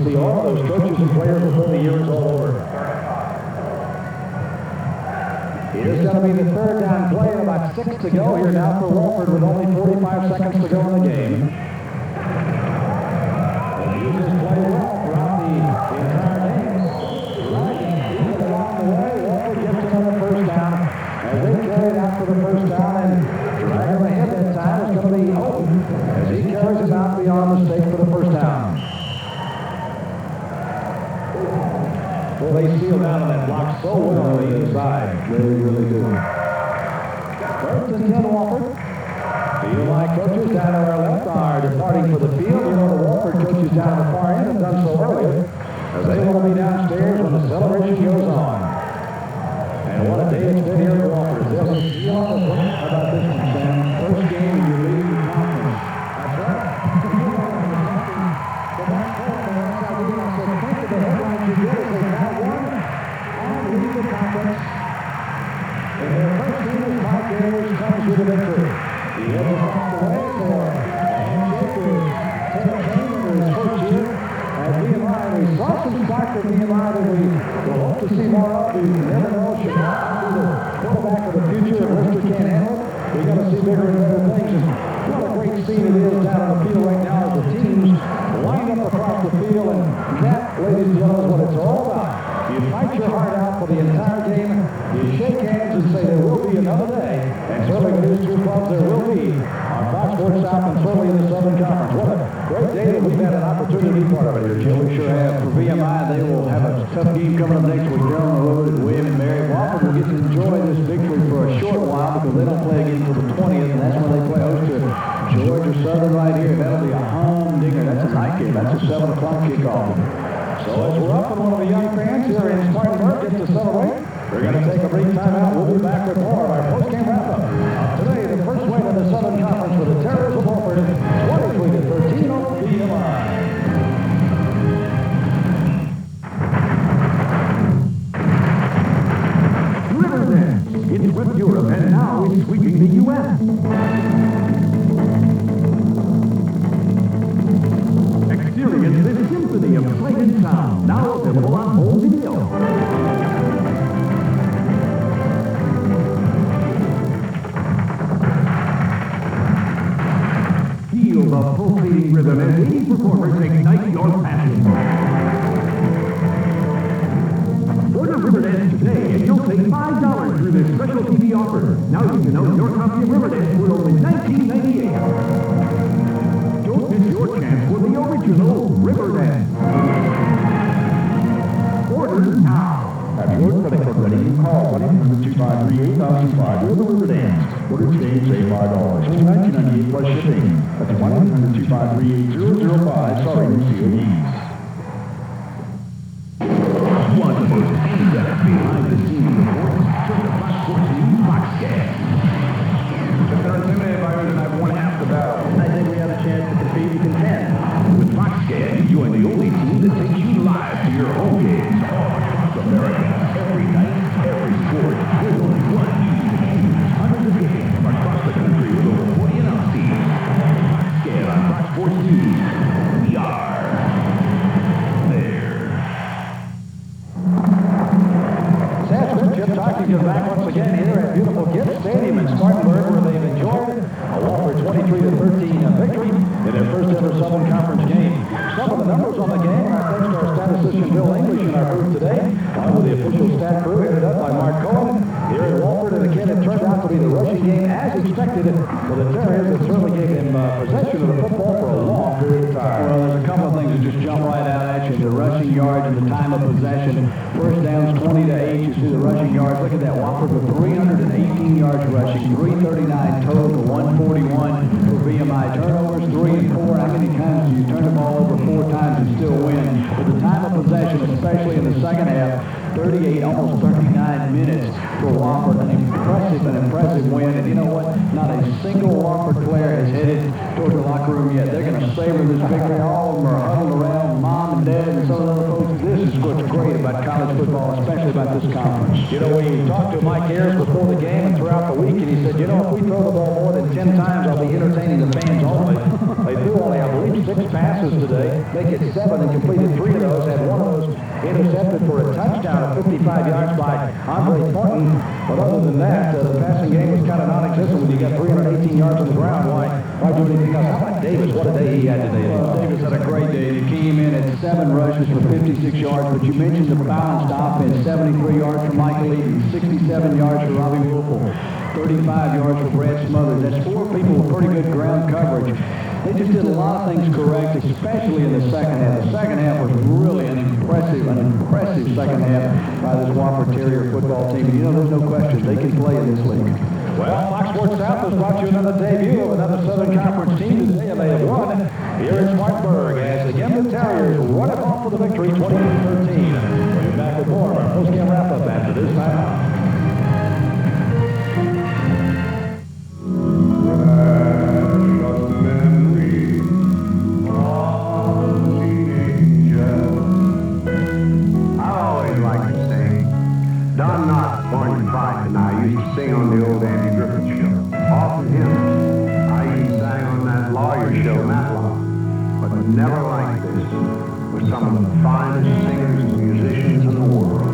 see all those coaches and players before the year is all over. Here's going to be the third down play, and about 6 to go here now for Wofford with only 45 seconds to go in the game. They've used this play well throughout the entire game. Even along the way, Wofford gets another first down. As they carry it out for the first down, and dragging ahead that time is going to be Oaten as he carries it out beyond the stake for the first down. Well, they seal down on that block so well on the inside. They really do. First and 10 Wofford. VMI coaches down to our left are departing for the field. You know, the Wofford coaches down at the far end have done so earlier, as they want to be downstairs when the celebration goes on. And what a day it's been here at Wofford. How about this one, Sam? First game in your league conference. That's right. And their first team is Mike Ayers comes with a victory. He heads across the way for a handshake to Ted Kane for his first year at VMI. We saw some stock at VMI that we will hope to see more of. You never know, Chicago be the quarterback of the future if Worcester can't handle it. We're going to see bigger and better things. And what a great scene it is down on the field right now as the teams line up across the field. And that, ladies and gentlemen, is what it's all about. You fight your heart out for the entire game. You shake hands and say there will be another day. And certainly with these two clubs, there will be on Fox Sports South and certainly in the Southern Conference. What a great day that we've had an opportunity to be part of it here, Jim. We sure have. For VMI, they will have a tough game coming up next week. They're on the road at William and Mary. Wofford will get to enjoy this victory for a short while because they don't play again until the 20th, and that's when they play host to Georgia Southern right here. That'll be a humdinger. That's a night game. That's a 7 o'clock kickoff. So as we're up and one of the young fans here in Spartanburg get to celebrate, we're going to take a brief time out. We'll be back with more of our post-game wrap-up. Today, the first win in the Southern Conference for the Terrors of Wofford, 23-13 over VMI. Riverdance. It's with Europe, and now it's sweeping the U.S. Experience this symphony of sight and sound, now available on home video. Feel the pulsating rhythm as 80 performers ignite your passion. Order Riverdance today and you'll save $5 through this special TV offer. Now you can own your copy of Riverdance for only $19.98. Don't miss your chance for the original Riverdance. Order now. Have your credit card ready? Call 1-800-253-8005 or the Riverdance. Order today and save $5. Only $19.98 plus shipping. That's 1-800-253-8005. Sorry, no CODs. One of the most in-depth behind-the-scenes reports from the Fox Sports News Foxcast. If they're intimidated by us, then I've won half the battle. I think we have a chance to compete and contend. With Foxcast, you join the only team that takes you live to your home games all across America. Every night, every sport. There's only one news to choose. Hundreds of games from across the country with over 40 announce teams. Foxcast on Fox Sports News. We are there. Sam Smith, Jim Tockey is back once again here at beautiful Gibbs Stadium in Spartanburg, where they've enjoyed a Wofford 23-13 victory in their first ever Southern Conference game. Some of the numbers on the game, and our thanks to our statistician Bill English in our booth today, with the official stat crew headed up by Mark Cohen here at Wofford. And again, it turned out to be the rushing game as expected for the Terriers that certainly gave them possession of the football for a long period of time. Well, there's a couple of things that just jump right out at you. The rushing yards and the time of possession. First downs 20-8. You see the rushing yards. Look at that. Wofford with 318 yards rushing. 339 total to 141 for VMI. Turnovers 3 and 4. How many times do you turn the ball over 4 times and still win? With the time of possession, especially in the second half, 38, almost 39 minutes for Wofford. An impressive win. And you know what? Not a single Wofford player is headed toward the locker room yet. They're going to savor this victory. All of them are huddled around mom and dad and some of the other folks. This is what's great about college football, especially about this conference. You know, we talked to Mike Ayers before the game and throughout the week, and he said, you know, if we throw the ball more than 10 times, I'll be entertaining the fans only. They threw only, I believe, 6 passes passes today, make it 7 and completed 3 of those, had one of those intercepted for a touchdown of 55 yards by Andre Thornton. But other than that, the passing game was kind of non-existent when you got 318 yards on the ground. Why do anything else? How about Davis? What a day he had today. Davis had a great day. He came in at 7 rushes for 56 yards, but you mentioned the balanced offense, 73 yards for Michael Eaton, 67 yards for Robbie Wofford, 35 yards for Brad Smothers. That's 4 people with pretty good ground coverage. They just did a lot of things correct, especially in the second half. The second half was really an impressive second half by this Wofford Terrier football team. You know, there's no question they can play in this league. Well, Fox Sports South has brought you another debut of another Southern Conference team today, and they have won here in Spartanburg as again the Terriers run it off for the victory, 22-13. We'll be back with more of our post-game wrap-up after this timeout. Sing on the old Andy Griffith show. Often him. I even sang on that lawyer show, Matlock. But never like this with some of the finest singers and musicians in the world.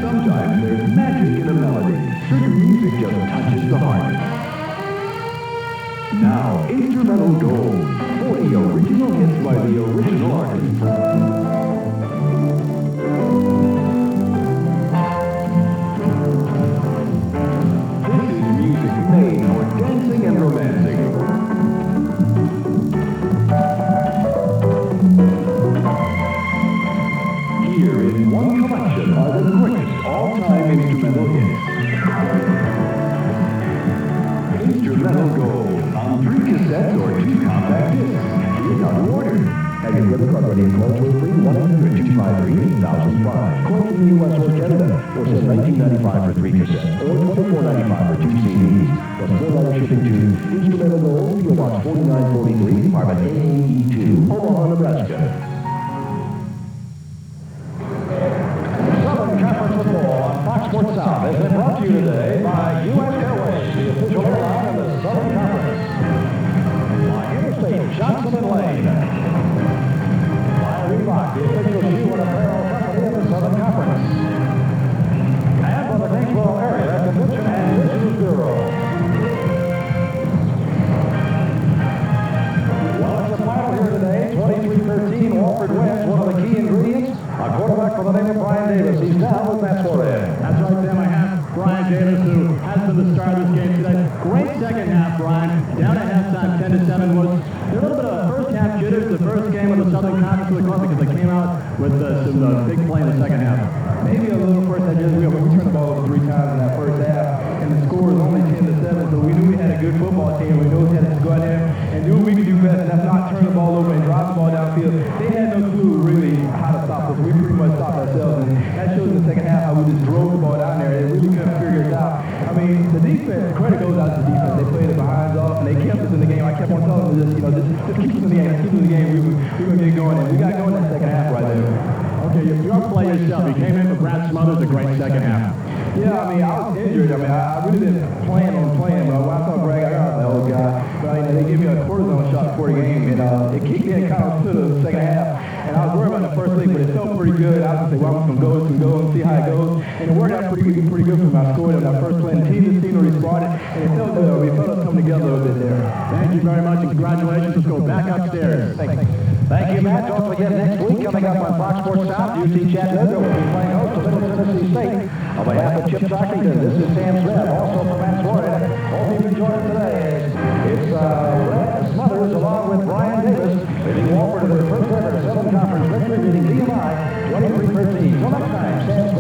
Sometimes there's magic in a melody. Certain music just touches the heart. Now, Instrumental Gold, 40 original hits by the original artist. Made for dancing and romancing. Here in one collection are the greatest all-time instrumental hits. Instrumental Gold on 3 cassettes or 2 compact discs. Here's how to order. Have your credit card ready and call toll-free 1-800-253-8005. Quote from the U.S. or Canada, or send $19.95 for 3 cassettes, or $24.95 for 2 CDs. Plus $4 shipping to Instrumental Gold, P.O. Box 4943, Department AE2, Omaha, Nebraska. Southern Conference football on Fox Sports South has been brought to you today by U.S. Airways, the official airline of the Southern Conference. By Interstate Johnson and Lane. Reebok, the official shoe and apparel company of the Southern Conference. And for the Greensboro Area Convention and Visitors Bureau. Well, it's the final here today, 23-13. Wofford wins. One of the key ingredients, a quarterback by the name of Brian Davis. He's down with Matt Suarez. That's right, Tim. I have Brian Davis, who has been the star of this game today. Great second half, Brian. Down at halftime, 10-7 was a little bit of first half jitters. The first game of the Southern Conference of the Club because they came out with some big play in the second half. Maybe a little first half jitters. We turned the ball over 3 times in that first half, and the score was only 10-7. So we knew we had a good football team. We knew we had to go out there and do what we could do best, and that's not turn the ball over and drop the ball downfield. They had no clue really how to stop us. We pretty much stopped ourselves, and that shows in the second half how we just drove the ball down there. They really couldn't figure it out. I mean, the defense, credit goes out to the defense. They played the behinds off, and they kept us in the game. I kept on telling them, just keep us in the game. Keep us in the game. We were going to get going, and we got going in that second half right there. Okay, your play yourself. You came in with Brad Smothers, a great second half. Yeah, I mean, I was injured. I mean, I really didn't plan on playing, but when I saw Greg, I got the old guy. But, you know, they gave me a cortisone shot before the game, and it kicked me kind of through the second half. And I was worried about the first league, but it felt pretty good. I was going to say, well, I'm just going to go and see how it goes. And it worked out pretty good for me. I scored in that first play, and the team responded, and it felt good. We felt us coming together a little bit there. Thank you very much, and congratulations. Let's go back upstairs. Thank you, Matt. Don't forget, next week, coming up on Fox Sports South, UT Chattanooga will be playing host to Middle Tennessee State. On behalf of Chip Sockington, this is Sam Smith, also from Matt Suarez. Hope you enjoyed it today. It's Brett Smothers along with Brian Davis, leading Wofford to their first ever Southern Conference victory, beating VMI 23-13. Till next time, Sam